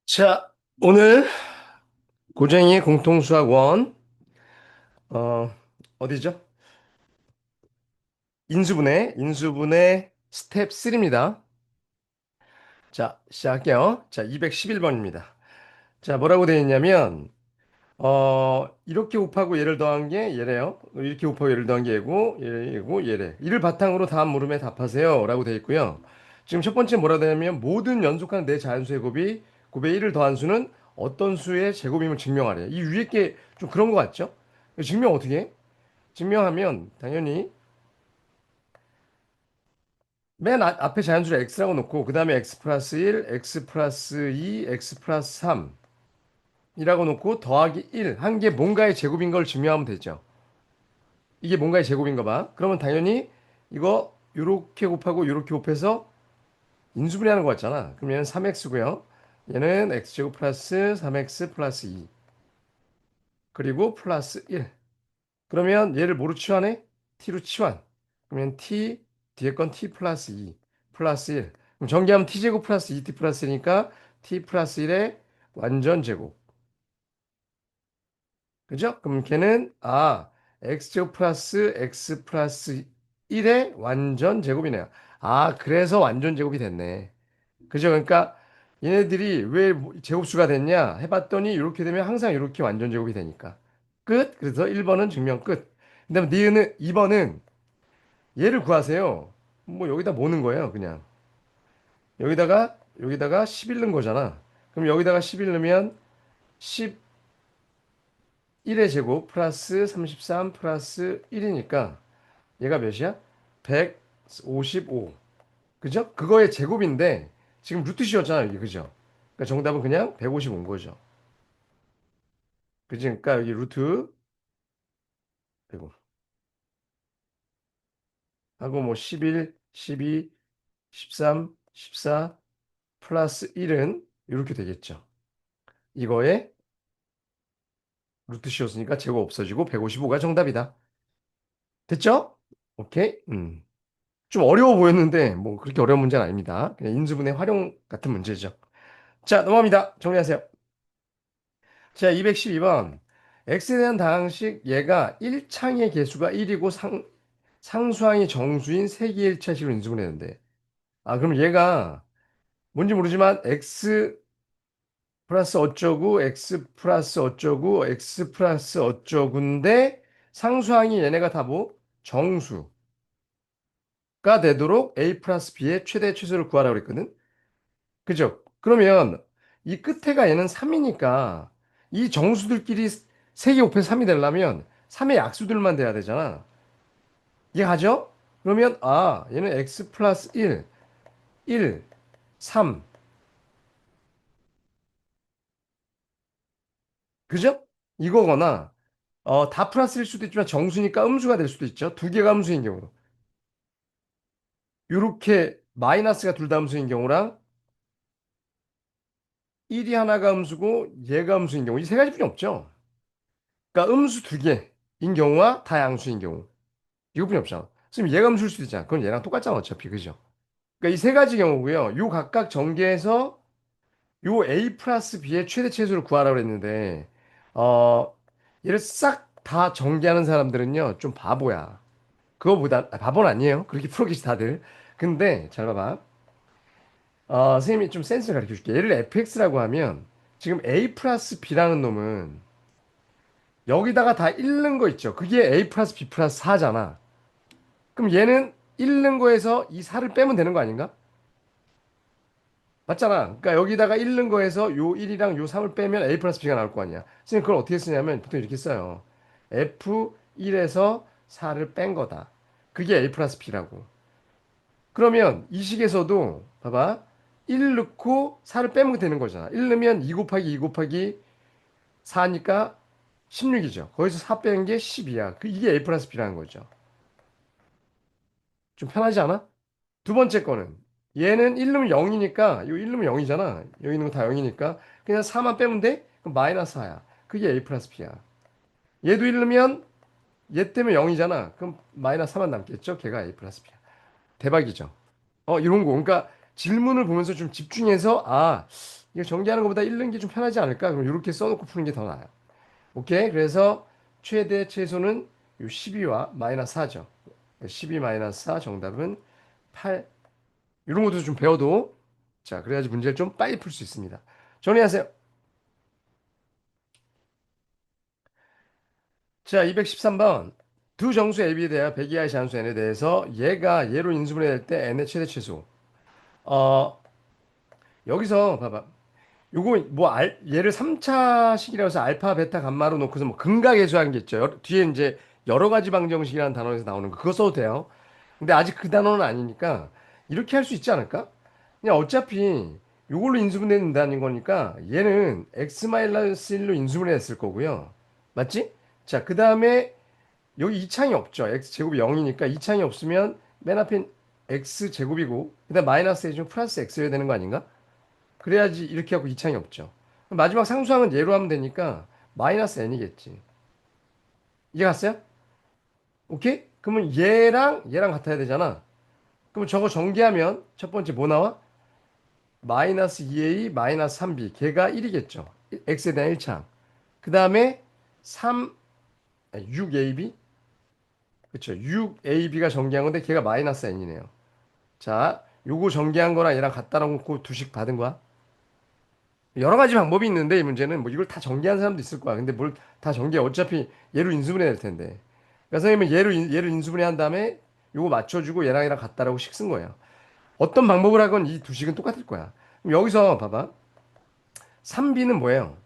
자, 오늘 고쟁이의 공통수학원, 어, 어디죠? 인수분해 스텝 3입니다. 자, 시작할게요. 자, 211번입니다. 자, 뭐라고 되어 있냐면, 이렇게 곱하고 얘를 더한 게 얘래요. 이렇게 곱하고 얘를 더한 게 얘고, 얘고, 얘래. 이를 바탕으로 다음 물음에 답하세요. 라고 되어 있고요. 지금 첫 번째 뭐라고 되어 있냐면, 모든 연속한 네 자연수의 곱에 1을 더한 수는 어떤 수의 제곱임을 증명하래. 이 위에 게 좀 그런 거 같죠? 증명 어떻게 해? 증명하면, 당연히, 맨 앞에 자연수를 x라고 놓고, 그 다음에 x 플러스 1, x 플러스 2, x 플러스 3, 이라고 놓고 더하기 1, 한 게 뭔가의 제곱인 걸 증명하면 되죠. 이게 뭔가의 제곱인가 봐. 그러면 당연히 이거 요렇게 곱하고 요렇게 곱해서 인수분해하는 거 같잖아. 그러면 얘는 3x고요. 얘는 x제곱 플러스 3x 플러스 2 그리고 플러스 1. 그러면 얘를 뭐로 치환해? t로 치환. 그러면 t 뒤에 건 t 플러스 2 플러스 1. 그럼 전개하면 t제곱 플러스 2t 플러스 1이니까 t 플러스 1의 완전 제곱. 그죠? 그럼 걔는 x제곱 플러스 x 플러스 1의 완전 제곱이네요. 그래서 완전 제곱이 됐네. 그죠? 그러니까 얘네들이 왜 제곱수가 됐냐 해봤더니 이렇게 되면 항상 이렇게 완전 제곱이 되니까. 끝. 그래서 1번은 증명 끝. 그다음에 니은은 2번은 얘를 구하세요. 뭐 여기다 뭐 넣은 거예요, 그냥. 여기다가 11 넣은 거잖아. 그럼 여기다가 11 넣으면 11의 제곱 플러스 33 플러스 1이니까 얘가 몇이야? 155. 그죠? 그거의 제곱인데 지금 루트 씌웠잖아, 여기. 그죠? 그러니까 정답은 그냥 155인 거죠. 그지? 그러니까 여기 루트 105 하고 뭐 11, 12, 13, 14 플러스 1은 이렇게 되겠죠. 이거에 루트 씌웠으니까 제곱 없어지고 155가 정답이다. 됐죠? 오케이. 좀 어려워 보였는데 뭐 그렇게 어려운 문제는 아닙니다. 그냥 인수분해 활용 같은 문제죠. 자, 넘어갑니다. 정리하세요. 자, 212번. x에 대한 다항식 얘가 1창의 개수가 1이고 상수항이 정수인 세기일차식으로 인수분해했는데. 그럼 얘가 뭔지 모르지만 x 플러스 어쩌고 x 플러스 어쩌고 x 플러스 어쩌고인데 상수항이 얘네가 다 뭐? 정수가 되도록 a 플러스 b의 최대 최소를 구하라고 그랬거든. 그죠? 그러면 이 끝에가 얘는 3이니까 이 정수들끼리 세개 곱해서 3이 되려면 3의 약수들만 돼야 되잖아. 이해가죠? 그러면 얘는 x 플러스 1, 1, 3. 그죠? 이거거나 다 플러스일 수도 있지만 정수니까 음수가 될 수도 있죠. 두 개가 음수인 경우. 요렇게 마이너스가 둘 다 음수인 경우랑 1이 하나가 음수고 얘가 음수인 경우 이 세 가지뿐이 없죠. 그러니까 음수 두 개인 경우와 다 양수인 경우. 이거뿐이 없잖아. 지금 얘가 음수일 수도 있잖아. 그건 얘랑 똑같잖아, 어차피. 그죠? 그러니까 이 세 가지 경우고요. 요 각각 전개해서 요 A 플러스 B의 최대 최소를 구하라고 했는데, 어, 얘를 싹 다 전개하는 사람들은요, 좀 바보야. 그거보다, 바보는 아니에요. 그렇게 풀어 계시 다들. 근데, 잘 봐봐. 선생님이 좀 센스를 가르쳐 줄게. 얘를 fx라고 하면, 지금 A 플러스 B라는 놈은, 여기다가 다 잃는 거 있죠. 그게 A 플러스 B 플러스 4잖아. 그럼 얘는 잃는 거에서 이 4를 빼면 되는 거 아닌가? 맞잖아. 그러니까 여기다가 잃는 거에서 요 1이랑 요 3을 빼면 A 플러스 B가 나올 거 아니야. 선생님 그걸 어떻게 쓰냐면 보통 이렇게 써요. F1에서 4를 뺀 거다. 그게 A 플러스 B라고. 그러면 이 식에서도 봐봐. 1 넣고 4를 빼면 되는 거잖아. 1 넣으면 2 곱하기 2 곱하기 4니까 16이죠. 거기서 4 빼는 게 10이야. 이게 A 플러스 B라는 거죠. 좀 편하지 않아? 두 번째 거는 얘는 1 넣으면 0이니까 이거 1 넣으면 0이잖아. 여기 있는 거 다 0이니까 그냥 4만 빼면 돼? 그럼 마이너스 4야. 그게 A 플러스 B야. 얘도 1 넣으면 얘 때문에 0이잖아. 그럼 마이너스 4만 남겠죠? 걔가 A 플러스 B야. 대박이죠. 이런 거. 그러니까 질문을 보면서 좀 집중해서 이거 전개하는 것보다 읽는 게 좀 편하지 않을까? 그럼 이렇게 써놓고 푸는 게 더 나아요. 오케이. 그래서 최대 최소는 요 12와 마이너스 4죠. 12 마이너스 4 정답은 8. 이런 것도 좀 배워도 자, 그래야지 문제를 좀 빨리 풀 수 있습니다. 정리하세요. 자, 213번. 두 정수 AB에 대하여 백 이하의 자연수 n에 대해서 얘가 얘로 인수분해될 때 n의 최대 최소. 어, 여기서 봐봐. 요거 뭐 얘를 3차식이라고 해서 알파, 베타, 감마로 놓고서 뭐 근각계수하는 게 있죠. 뒤에 이제 여러 가지 방정식이라는 단어에서 나오는 거 그거 써도 돼요. 근데 아직 그 단어는 아니니까 이렇게 할 수 있지 않을까? 그냥 어차피 요걸로 인수분해된다는 거니까 얘는 x-1로 인수분해했을 거고요. 맞지? 자, 그 다음에 여기 이창이 없죠. x 제곱이 0이니까 이창이 없으면 맨 앞엔 x 제곱이고 그다음 마이너스 해주면 플러스 x여야 되는 거 아닌가? 그래야지 이렇게 하고 이창이 없죠. 마지막 상수항은 얘로 하면 되니까 마이너스 n이겠지. 이해 갔어요? 오케이? 그러면 얘랑 같아야 되잖아. 그럼 저거 전개하면 첫 번째 뭐 나와? 마이너스 2a 마이너스 3b 걔가 1이겠죠. x에 대한 1창. 그 다음에 3, 6ab 그쵸. 6ab가 전개한 건데 걔가 마이너스 n이네요. 자, 요거 전개한 거랑 얘랑 갖다 놓고 두식 받은 거야. 여러 가지 방법이 있는데 이 문제는 뭐 이걸 다 전개한 사람도 있을 거야. 근데 뭘 다 전개 어차피 얘로 인수분해 될 텐데. 그러니까 선생님은 얘를 인수분해 한 다음에 요거 맞춰주고 얘랑 같다라고 식 쓴 거예요. 어떤 방법을 하건 이 두 식은 똑같을 거야. 그럼 여기서 봐봐. 3b는 뭐예요?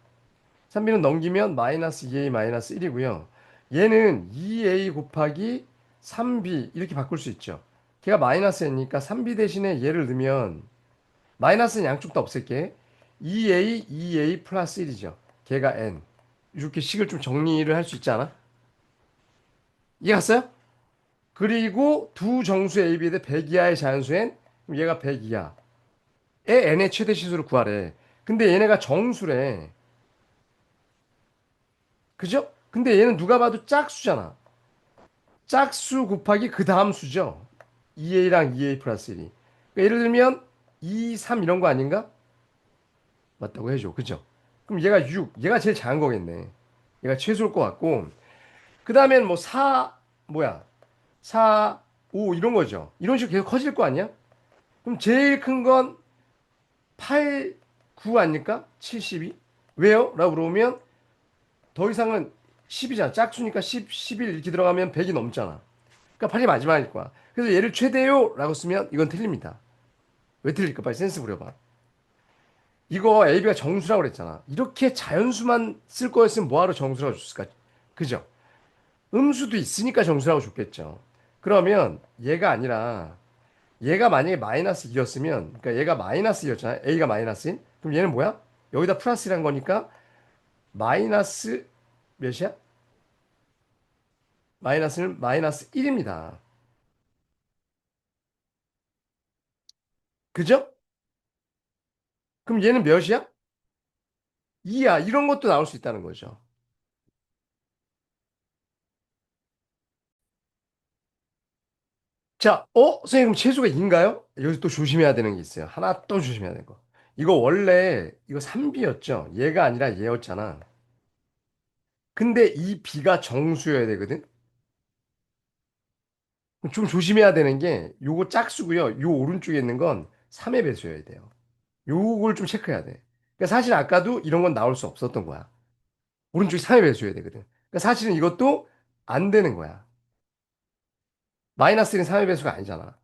3b는 넘기면 마이너스 2a 마이너스 1이고요. 얘는 2a 곱하기 3b 이렇게 바꿀 수 있죠. 걔가 마이너스 n이니까 3b 대신에 얘를 넣으면 마이너스는 양쪽 다 없앨게. 2a, 2a 플러스 1이죠. 걔가 n. 이렇게 식을 좀 정리를 할 수 있지 않아? 이해 갔어요? 그리고 두 정수 a, b에 대해 100 이하의 자연수 n. 그럼 얘가 100 이하에 n의 최대 시수를 구하래. 근데 얘네가 정수래. 그죠? 근데 얘는 누가 봐도 짝수잖아. 짝수 곱하기 그 다음 수죠. 2a랑 2a 플러스 1이. 그러니까 예를 들면 2, 3 이런 거 아닌가? 맞다고 해줘. 그죠? 그럼 얘가 6. 얘가 제일 작은 거겠네. 얘가 최소일 것 같고. 그 다음엔 뭐 4, 뭐야. 4, 5 이런 거죠. 이런 식으로 계속 커질 거 아니야? 그럼 제일 큰 건 8, 9 아닙니까? 72. 왜요? 라고 물어보면 더 이상은 10이잖아. 짝수니까 10, 11 이렇게 들어가면 100이 넘잖아. 그러니까 8이 마지막일 거야. 그래서 얘를 최대요 라고 쓰면 이건 틀립니다. 왜 틀릴까? 빨리 센스 부려봐. 이거 AB가 정수라고 그랬잖아. 이렇게 자연수만 쓸 거였으면 뭐하러 정수라고 줬을까? 그죠? 음수도 있으니까 정수라고 줬겠죠. 그러면 얘가 아니라 얘가 만약에 마이너스 2였으면 그러니까 얘가 마이너스 2였잖아. A가 마이너스인? 그럼 얘는 뭐야? 여기다 플러스란 거니까 마이너스 몇이야? 마이너스는 마이너스 1입니다. 그죠? 그럼 얘는 몇이야? 2야. 이런 것도 나올 수 있다는 거죠. 자, 선생님, 그럼 채수가 2인가요? 여기서 또 조심해야 되는 게 있어요. 하나 또 조심해야 되는 거. 이거 원래, 이거 3B였죠? 얘가 아니라 얘였잖아. 근데 이 B가 정수여야 되거든? 그럼 좀 조심해야 되는 게, 요거 짝수고요. 요 오른쪽에 있는 건 3의 배수여야 돼요. 요걸 좀 체크해야 돼. 그러니까 사실 아까도 이런 건 나올 수 없었던 거야. 오른쪽이 3의 배수여야 되거든. 그러니까 사실은 이것도 안 되는 거야. 마이너스 1은 3의 배수가 아니잖아.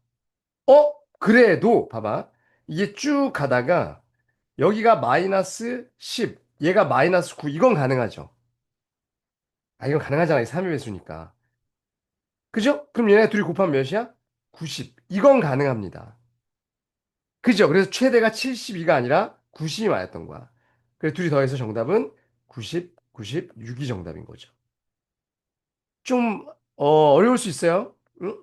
그래도, 봐봐. 이게 쭉 가다가, 여기가 마이너스 10, 얘가 마이너스 9, 이건 가능하죠. 아, 이건 가능하잖아. 이 3의 배수니까. 그죠? 그럼 얘네 둘이 곱하면 몇이야? 90. 이건 가능합니다. 그죠? 그래서 최대가 72가 아니라 90이 맞았던 거야. 그래서 둘이 더해서 정답은 90, 96이 정답인 거죠. 좀, 어려울 수 있어요. 응?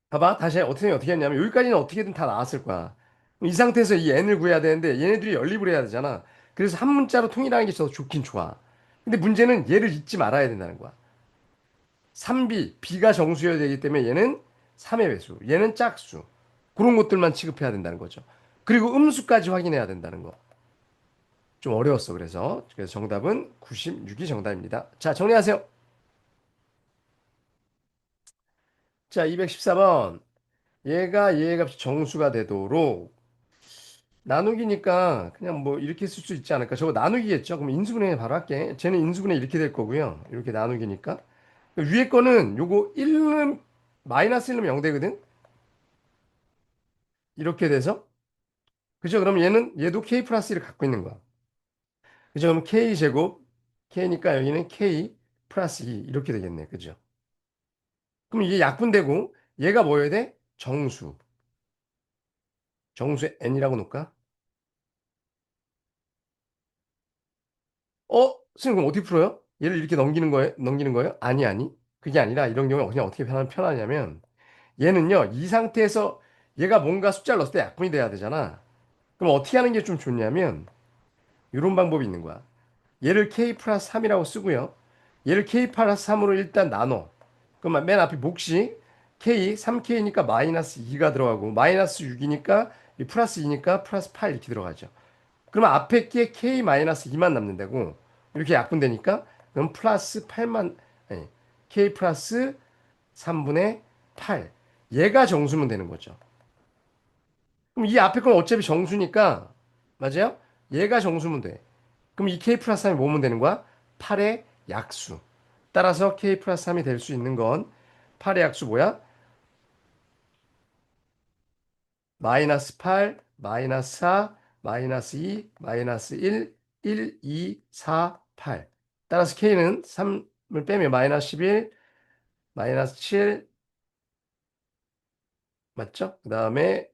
봐봐. 다시 어떻게 했냐면, 여기까지는 어떻게든 다 나왔을 거야. 이 상태에서 이 n을 구해야 되는데, 얘네들이 연립을 해야 되잖아. 그래서 한 문자로 통일하는 게 더 좋긴 좋아. 근데 문제는 얘를 잊지 말아야 된다는 거야. 3B, B가 정수여야 되기 때문에 얘는 3의 배수, 얘는 짝수. 그런 것들만 취급해야 된다는 거죠. 그리고 음수까지 확인해야 된다는 거. 좀 어려웠어. 그래서 정답은 96이 정답입니다. 자, 정리하세요. 자, 214번. 얘가 얘의 값이 정수가 되도록 나누기니까 그냥 뭐 이렇게 쓸 수 있지 않을까? 저거 나누기겠죠? 그럼 인수분해 바로 할게. 쟤는 인수분해 이렇게 될 거고요. 이렇게 나누기니까. 위에 거는 요거 1는 마이너스 1은 0 되거든? 이렇게 돼서. 그죠? 그럼 얘도 k 플러스 1을 갖고 있는 거야. 그죠? 그럼 k 제곱, k니까 여기는 k 플러스 2 이렇게 되겠네. 그죠? 그럼 이게 약분되고 얘가 뭐여야 돼? 정수. 정수 n이라고 놓을까? 선생님 그럼 어떻게 풀어요? 얘를 이렇게 넘기는 거예요? 넘기는 거예요? 아니, 아니. 그게 아니라 이런 경우에 그냥 어떻게 편하냐면 얘는요, 이 상태에서 얘가 뭔가 숫자를 넣었을 때 약분이 돼야 되잖아. 그럼 어떻게 하는 게 좀 좋냐면 이런 방법이 있는 거야. 얘를 k 플러스 3이라고 쓰고요. 얘를 k 플러스 3으로 일단 나눠. 그럼 맨 앞에 몫이 k, 3k니까 마이너스 2가 들어가고 마이너스 6이니까 플러스 2니까 플러스 8 이렇게 들어가죠. 그러면 앞에 게 k-2만 남는다고 이렇게 약분되니까 그럼 플러스 8만 아니, k 플러스 3분의 8 얘가 정수면 되는 거죠. 그럼 이 앞에 건 어차피 정수니까 맞아요? 얘가 정수면 돼. 그럼 이 k 플러스 3이 뭐면 되는 거야? 8의 약수. 따라서 k 플러스 3이 될 수 있는 건 8의 약수 뭐야? 마이너스 8, 마이너스 4, 마이너스 2, 마이너스 1, 1, 2, 4, 8. 따라서 K는 3을 빼면 마이너스 11, 마이너스 7, 맞죠? 그 다음에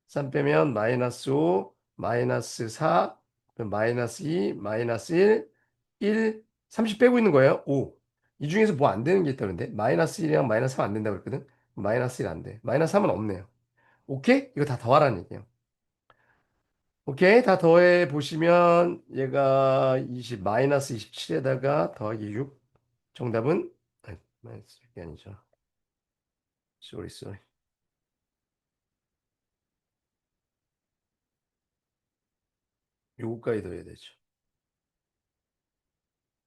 3 빼면 마이너스 5, 마이너스 4, 마이너스 2, 마이너스 1, 1, 30 빼고 있는 거예요. 5. 이 중에서 뭐 안 되는 게 있다는데 마이너스 1이랑 마이너스 3 안 된다고 그랬거든? 마이너스 1 안 돼. 마이너스 3은 없네요. 오케이? 이거 다 더하라는 얘기예요. 오케이. 다 더해 보시면 얘가 20 마이너스 27에다가 더하기 6. 정답은 마이너스 6이 아니죠. 쏘리 쏘리. 요거까지 더해야 되죠.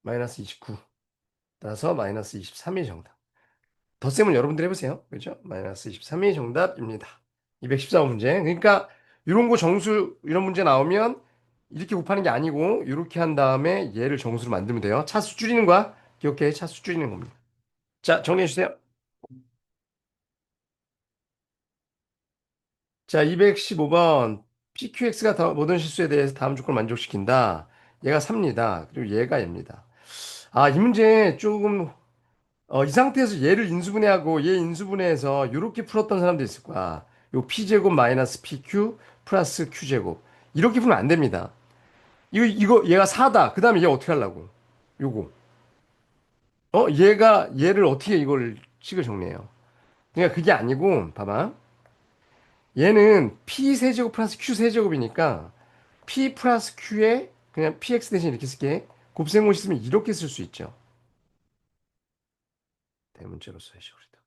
마이너스 29. 따라서 마이너스 23이 정답. 덧셈을 여러분들 해보세요. 그죠? 마이너스 23이 정답입니다. 214번 문제. 그러니까 이런 거 정수 이런 문제 나오면 이렇게 곱하는 게 아니고 이렇게 한 다음에 얘를 정수로 만들면 돼요. 차수 줄이는 거야. 기억해. 차수 줄이는 겁니다. 자, 정리해 주세요. 자, 215번. PQX가 모든 실수에 대해서 다음 조건을 만족시킨다. 얘가 3입니다. 그리고 얘가 얘입니다. 아, 이 문제 조금, 이 상태에서 얘를 인수분해하고 얘 인수분해해서 이렇게 풀었던 사람도 있을 거야. 요 P제곱 마이너스 PQ 플러스 Q제곱. 이렇게 풀면 안 됩니다. 얘가 4다. 그 다음에 얘 어떻게 하려고? 요거. 얘를 어떻게 이걸 식을 정리해요? 그러니까 그게 아니고, 봐봐. 얘는 P 세제곱 플러스 Q 세제곱이니까 P 플러스 Q에 그냥 PX 대신 이렇게 쓸게. 곱셈공식 쓰면 이렇게 쓸 수 있죠. 대문자로 써야지, 우리도.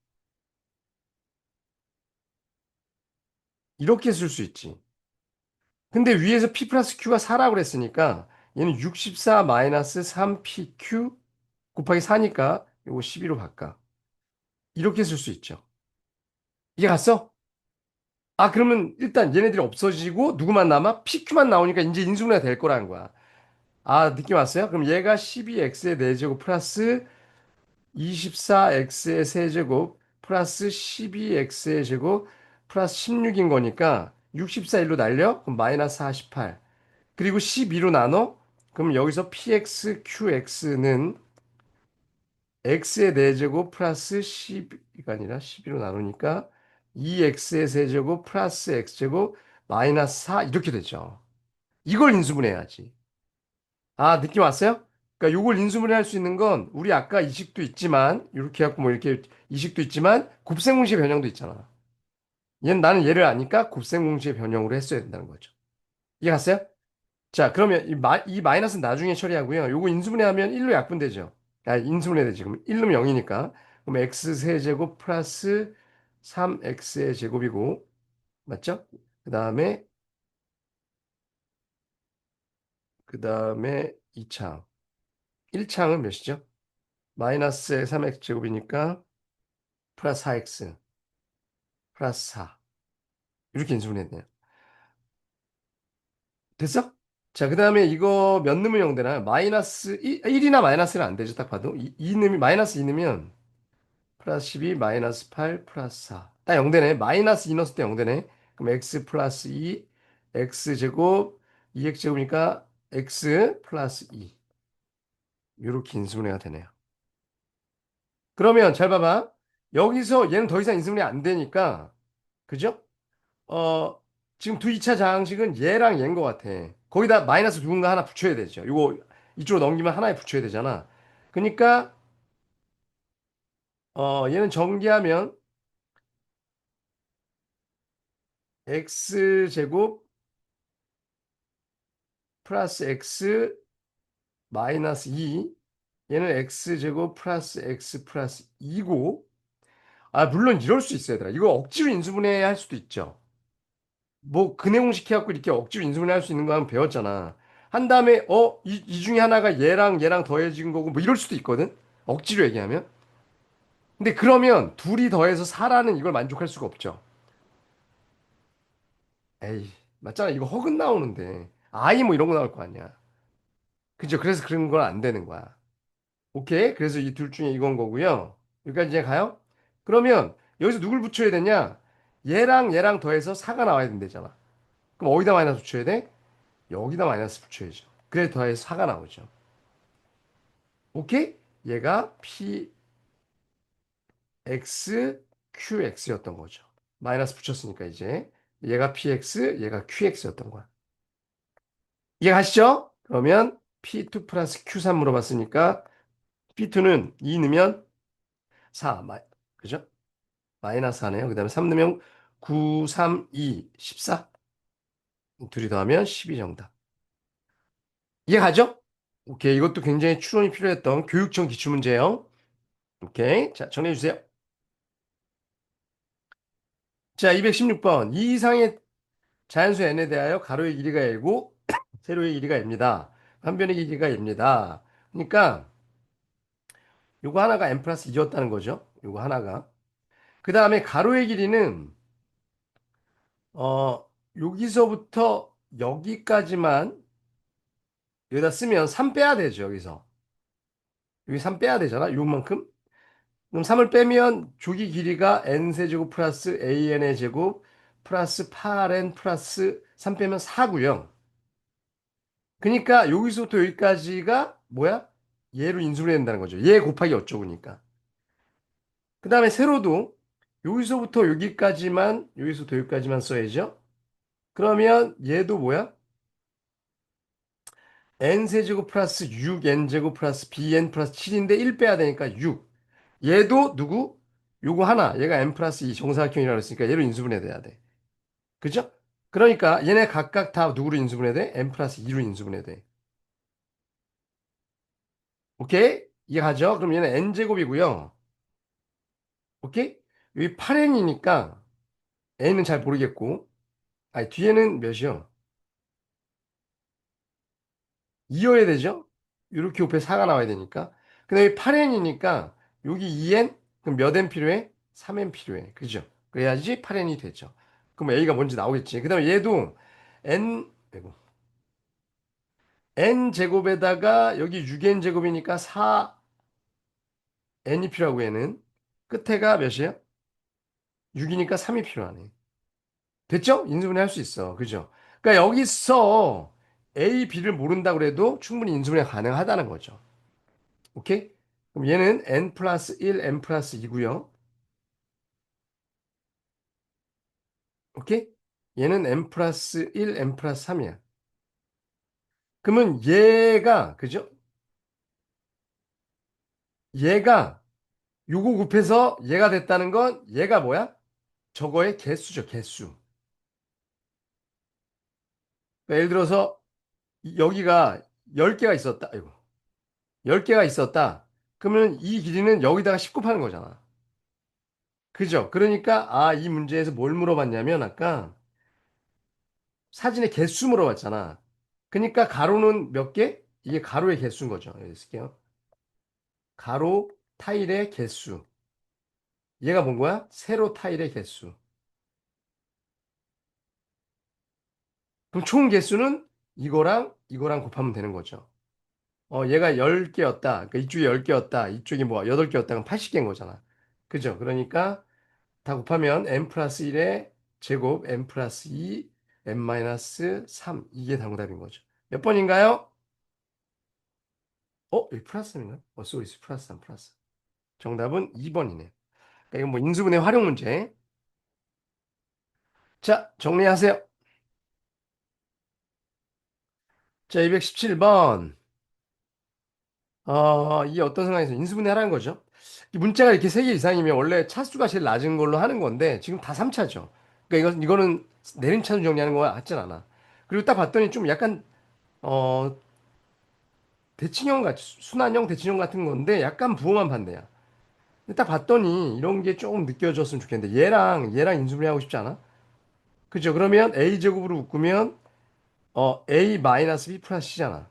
이렇게 쓸 수 있지. 근데 위에서 P 플러스 Q가 4라고 그랬으니까 얘는 64 마이너스 3PQ 곱하기 4니까 이거 12로 바꿔. 이렇게 쓸 수 있죠. 이게 갔어? 아, 그러면 일단 얘네들이 없어지고 누구만 남아? PQ만 나오니까 이제 인수분해가 될 거라는 거야. 아, 느낌 왔어요? 그럼 얘가 12x의 4제곱 플러스 24x의 세제곱 플러스 12x의 제곱 플러스 16인 거니까 64 일로 날려? 그럼 마이너스 48. 그리고 12로 나눠? 그럼 여기서 px, qx는 x의 4제곱 플러스 12가 아니라 12로 나누니까 2x의 세제곱 플러스 x제곱 마이너스 4 이렇게 되죠. 이걸 인수분해야지. 아, 느낌 왔어요? 그러니까 요걸 인수분해 할 수 있는 건 우리 아까 이식도 있지만 이렇게 해갖고 뭐 이렇게 이식도 있지만 곱셈공식의 변형도 있잖아. 나는 얘를 아니까 곱셈공식의 변형으로 했어야 된다는 거죠. 이해 갔어요? 자, 그러면 이 마이너스는 나중에 처리하고요. 요거 인수분해하면 1로 약분되죠. 아, 인수분해 되지. 그럼 1로 0이니까. 그럼 x 세제곱 플러스 3x의 제곱이고 맞죠? 그 다음에 그 다음에 2창. 1창은 몇이죠? 마이너스 3x 제곱이니까 플러스 4x 플러스 4. 이렇게 인수분해했네요. 됐어? 자, 그 다음에 이거 몇 넣으면 0 되나요? 마이너스 1, 이나 마이너스는 안 되죠. 딱 봐도. 2 넣으면, 마이너스 2 넣으면 플러스 12 마이너스 8 플러스 4. 딱 0 되네. 마이너스 2 넣었을 때 0 되네. 그럼 x 플러스 2, x 제곱, 2x 제곱이니까 x 플러스 2. 이렇게 인수분해가 되네요. 그러면 잘 봐봐. 여기서 얘는 더 이상 인수분해 안 되니까, 그죠? 어, 지금 두 2차 장식은 얘랑 얘인 것 같아. 거기다 마이너스 누군가 하나 붙여야 되죠. 이거 이쪽으로 넘기면 하나에 붙여야 되잖아. 그러니까, 얘는 전개하면 x제곱 플러스 x 마이너스 2. 얘는 x제곱 플러스 x 플러스 2고, 아, 물론 이럴 수 있어요, 얘들아. 이거 억지로 인수분해 할 수도 있죠. 뭐 그 내용 시켜갖고 이렇게 억지로 인수분해 할 수 있는 거 한번 배웠잖아. 한 다음에 이 중에 하나가 얘랑 얘랑 더해진 거고 뭐 이럴 수도 있거든. 억지로 얘기하면. 근데 그러면 둘이 더해서 4라는 이걸 만족할 수가 없죠. 에이, 맞잖아. 이거 허근 나오는데. 아이 뭐 이런 거 나올 거 아니야. 그죠? 그래서 그런 건 안 되는 거야. 오케이. 그래서 이 둘 중에 이건 거고요. 여기까지 이제 가요? 그러면 여기서 누굴 붙여야 되냐? 얘랑 얘랑 더해서 4가 나와야 된대잖아. 그럼 어디다 마이너스 붙여야 돼? 여기다 마이너스 붙여야죠. 그래 더해서 4가 나오죠. 오케이? 얘가 px qx였던 거죠. 마이너스 붙였으니까 이제 얘가 px, 얘가 qx였던 거야. 이해가시죠? 그러면 p2 플러스 q3 물어봤으니까 p2는 2 넣으면 4, 그죠? 마이너스 4네요. 그 다음에 3 넣으면 9, 3, 2, 14. 둘이 더하면 12 정답. 이해가죠? 오케이. 이것도 굉장히 추론이 필요했던 교육청 기출문제예요. 오케이. 자, 정리해주세요. 자, 216번. 이 이상의 자연수 n에 대하여 가로의 길이가 l고 세로의 길이가 m입니다. 한 변의 길이가 m입니다. 그러니까 요거 하나가 m 플러스 2였다는 거죠. 요거 하나가. 그 다음에 가로의 길이는 여기서부터 여기까지만 여기다 쓰면 3 빼야 되죠. 여기서. 여기 3 빼야 되잖아. 요만큼. 그럼 3을 빼면 조기 길이가 n세제곱 플러스 an의 제곱 플러스 8n 플러스 3 빼면 4고요. 그러니까 여기서부터 여기까지가 뭐야? 얘로 인수를 해야 된다는 거죠. 얘 곱하기 어쩌고니까. 그 다음에 세로도 여기서부터 여기서부터 여기까지만 써야죠. 그러면 얘도 뭐야? n세제곱 플러스 6n제곱 플러스 bn 플러스 7인데 1 빼야 되니까 6. 얘도 누구? 요거 하나. 얘가 n 플러스 2 정사각형이라고 했으니까 얘로 인수분해 돼야 돼. 그죠? 그러니까 얘네 각각 다 누구로 인수분해 돼? n 플러스 2로 인수분해 돼. 오케이? 이해가죠? 그럼 얘는 n제곱이고요. 오케이? 여기 8n이니까 n은 잘 모르겠고, 아니, 뒤에는 몇이요? 2여야 되죠? 이렇게 옆에 4가 나와야 되니까. 그 다음에 8n이니까 여기 2n? 그럼 몇 n 필요해? 3n 필요해. 그죠? 그래야지 8n이 되죠. 그럼 a가 뭔지 나오겠지. 그 다음에 얘도 n, 아이고, n 제곱에다가 여기 6n 제곱이니까 4n이 필요하고 얘는 끝에가 몇이에요? 6이니까 3이 필요하네. 됐죠? 인수분해 할 수 있어. 그죠? 그러니까 여기서 A, B를 모른다 그래도 충분히 인수분해 가능하다는 거죠. 오케이? 그럼 얘는 n 플러스 1, n 플러스 2고요. 오케이? 얘는 n 플러스 1, n 플러스 3이야. 그러면 얘가, 그죠? 얘가 요거 곱해서 얘가 됐다는 건 얘가 뭐야? 저거의 개수죠, 개수. 그러니까 예를 들어서 여기가 10개가 있었다. 아이고. 10개가 있었다. 그러면 이 길이는 여기다가 10 곱하는 거잖아. 그죠? 그러니까 이 문제에서 뭘 물어봤냐면 아까 사진의 개수 물어봤잖아. 그러니까 가로는 몇 개? 이게 가로의 개수인 거죠. 여기 쓸게요. 가로 타일의 개수. 얘가 뭔 거야? 세로 타일의 개수. 그럼 총 개수는 이거랑 곱하면 되는 거죠. 얘가 10개였다. 그러니까 이쪽이 10개였다. 이쪽이 뭐 8개였다. 그럼 80개인 거잖아. 그죠? 그러니까 다 곱하면 n 플러스 1의 제곱 n 플러스 2 n 마이너스 3 이게 정답인 거죠. 몇 번인가요? 여기 플러스인가요? 쏘리 플러스 안 플러스. 정답은 2번이네요. 그러니까 이건 뭐 인수분해 활용 문제. 자, 정리하세요. 자, 217번. 이게 어떤 상황에서 인수분해하라는 거죠. 이 문자가 이렇게 3개 이상이면 원래 차수가 제일 낮은 걸로 하는 건데 지금 다 3차죠. 그러니까 이거는 내림차순 정리하는 거와 같진 않아. 그리고 딱 봤더니 좀 약간 어 대칭형 같이 순환형 대칭형 같은 건데 약간 부호만 반대야. 근데 딱 봤더니 이런 게 조금 느껴졌으면 좋겠는데 얘랑 인수분해 하고 싶지 않아? 그죠? 그러면 a 제곱으로 묶으면 a 마이너스 b 플러스 c잖아.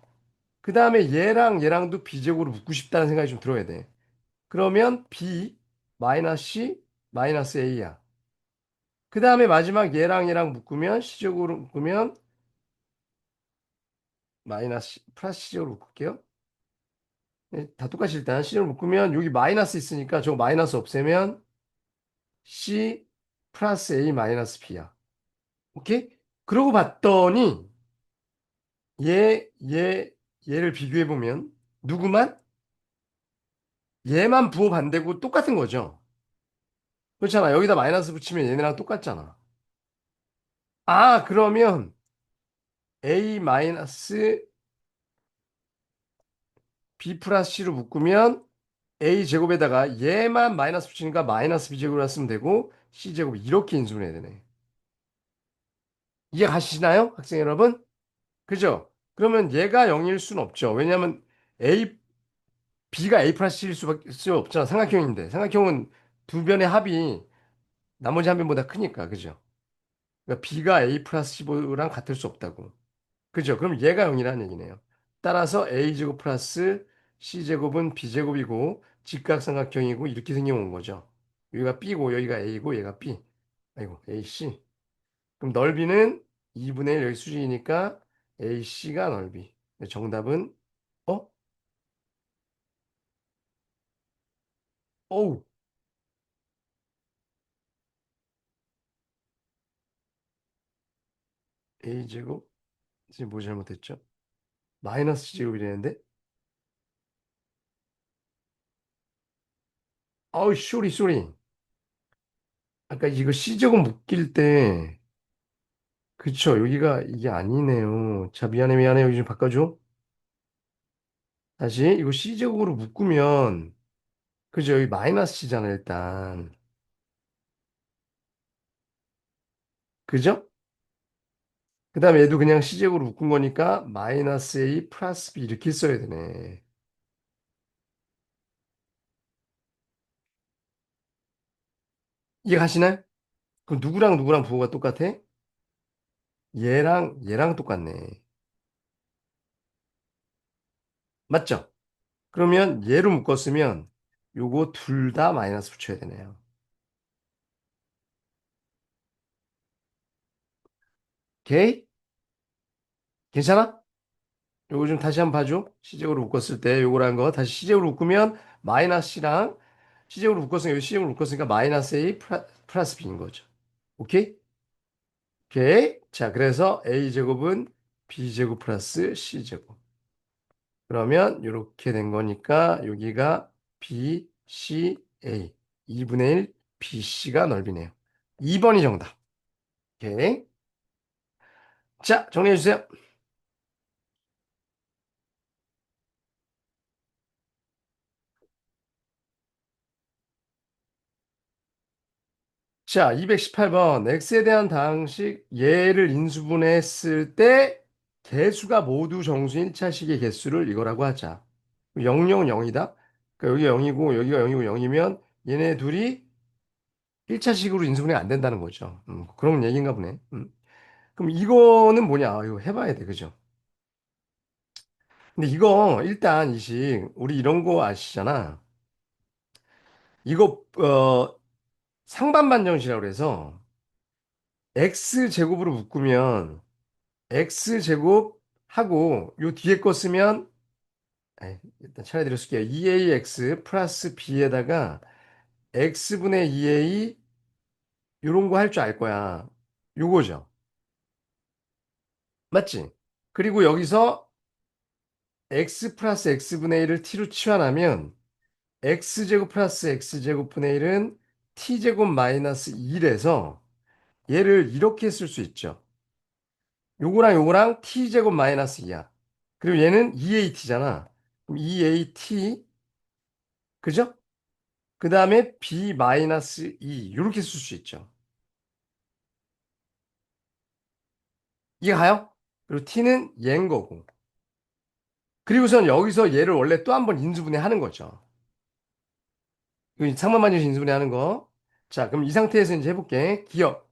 그 다음에 얘랑도 b 제곱으로 묶고 싶다는 생각이 좀 들어야 돼. 그러면 b 마이너스 c 마이너스 a야. 그 다음에 마지막 얘랑 묶으면 c제곱으로 묶으면 마이너스 플러스 c제곱으로 묶을게요. 네, 다 똑같이 일단 c제곱으로 묶으면 여기 마이너스 있으니까 저거 마이너스 없애면 C 플러스 A 마이너스 B야. 오케이? 그러고 봤더니 얘를 비교해 보면 누구만 얘만 부호 반대고 똑같은 거죠. 그렇잖아. 여기다 마이너스 붙이면 얘네랑 똑같잖아. 그러면 A 마이너스 B 플러스 C로 묶으면 A 제곱에다가 얘만 마이너스 붙이니까 마이너스 B 제곱을 쓰면 되고 C 제곱 이렇게 인수분해야 되네. 이해 가시나요? 학생 여러분? 그죠? 그러면 얘가 0일 수는 없죠. 왜냐하면 A B가 A 플러스일 수밖에 수 없잖아. 삼각형인데. 삼각형은 두 변의 합이 나머지 한 변보다 크니까. 그죠? 그러니까 B가 A 플러스 15랑 같을 수 없다고. 그죠? 그럼 얘가 0이라는 얘기네요. 따라서 A제곱 플러스 C제곱은 B제곱이고 직각삼각형이고 이렇게 생겨온 거죠. 여기가 B고 여기가 A고 얘가 B. 아이고 AC. 그럼 넓이는 2분의 1 여기 수직이니까 AC가 넓이. 정답은 어? 어우 A제곱 지금 뭐 잘못했죠? 마이너스 C제곱이라는데? 아우 쏘리 아까 이거 C제곱 묶일 때 그쵸 여기가 이게 아니네요. 자 미안해 여기 좀 바꿔줘. 다시 이거 C제곱으로 묶으면 그죠 여기 마이너스 C잖아 일단. 그죠? 그 다음에 얘도 그냥 C제곱으로 묶은 거니까 마이너스 A 플러스 B 이렇게 써야 되네. 이해 가시나요? 그럼 누구랑 부호가 똑같아? 얘랑 똑같네. 맞죠? 그러면 얘로 묶었으면 요거 둘 다 마이너스 붙여야 되네요. 오케이? 괜찮아? 요거 좀 다시 한번 봐줘. 시제곱으로 묶었을 때 요거란 거 다시 시제곱으로 묶으면 마이너스 C랑 시제곱으로 묶었으니까 여기 시제곱으로 묶었으니까 마이너스 A 플러스 B인 거죠. 오케이? 오케이. 자, 그래서 A제곱은 B제곱 플러스 C제곱. 그러면 이렇게 된 거니까 여기가 B, C, A. 2분의 1 BC가 넓이네요. 2번이 정답. 오케이. 자, 정리해 주세요. 자, 218번. x에 대한 다항식 얘를 인수분해했을 때 개수가 모두 정수인 1차식의 개수를 이거라고 하자. 0, 0, 0이다. 그러니까 여기가 0이고 여기가 0이고 0이면 얘네 둘이 1차식으로 인수분해 안 된다는 거죠. 그런 얘기인가 보네. 그럼 이거는 뭐냐? 이거 해봐야 돼. 그죠? 근데 이거 일단 이식 우리 이런 거 아시잖아. 이거 상반반정식이라고 그래서 x 제곱으로 묶으면 x 제곱 하고 요 뒤에 거 쓰면 일단 차례대로 쓸게요. 2ax 플러스 b에다가 x분의 2a 요런 거 할 줄 알 거야. 요거죠. 맞지? 그리고 여기서 x 플러스 x분의 1을 t로 치환하면 x제곱 플러스 x제곱분의 1은 t제곱 마이너스 1에서 얘를 이렇게 쓸 수 있죠. 요거랑 요거랑 t제곱 마이너스 2야. 그리고 얘는 2at잖아. 그럼 2at, 그죠? 그 다음에 b 마이너스 2 이렇게 쓸 수 있죠. 이해 가요? 그리고 t는 얘인 거고. 그리고선 여기서 얘를 원래 또 한 번 인수분해 하는 거죠. 상반만유식 인수분해 하는 거. 자, 그럼 이 상태에서 이제 해볼게. 기억.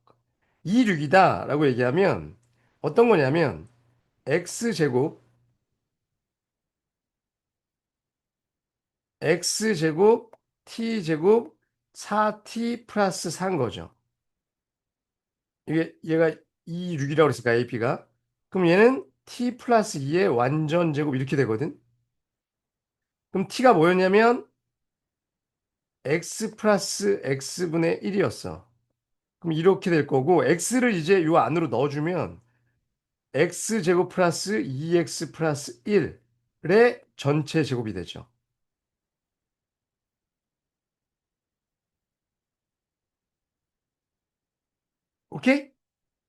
2륙이다 라고 얘기하면 어떤 거냐면 x제곱 x제곱 t제곱 4t 플러스 4인 거죠. 이게 얘가 2륙이라고 그랬을까 AP가. 그럼 얘는 t 플러스 2의 완전 제곱 이렇게 되거든. 그럼 t가 뭐였냐면 x 플러스 x분의 1이었어. 그럼 이렇게 될 거고 x를 이제 요 안으로 넣어주면 x제곱 플러스 2x 플러스 1의 전체 제곱이 되죠. 오케이?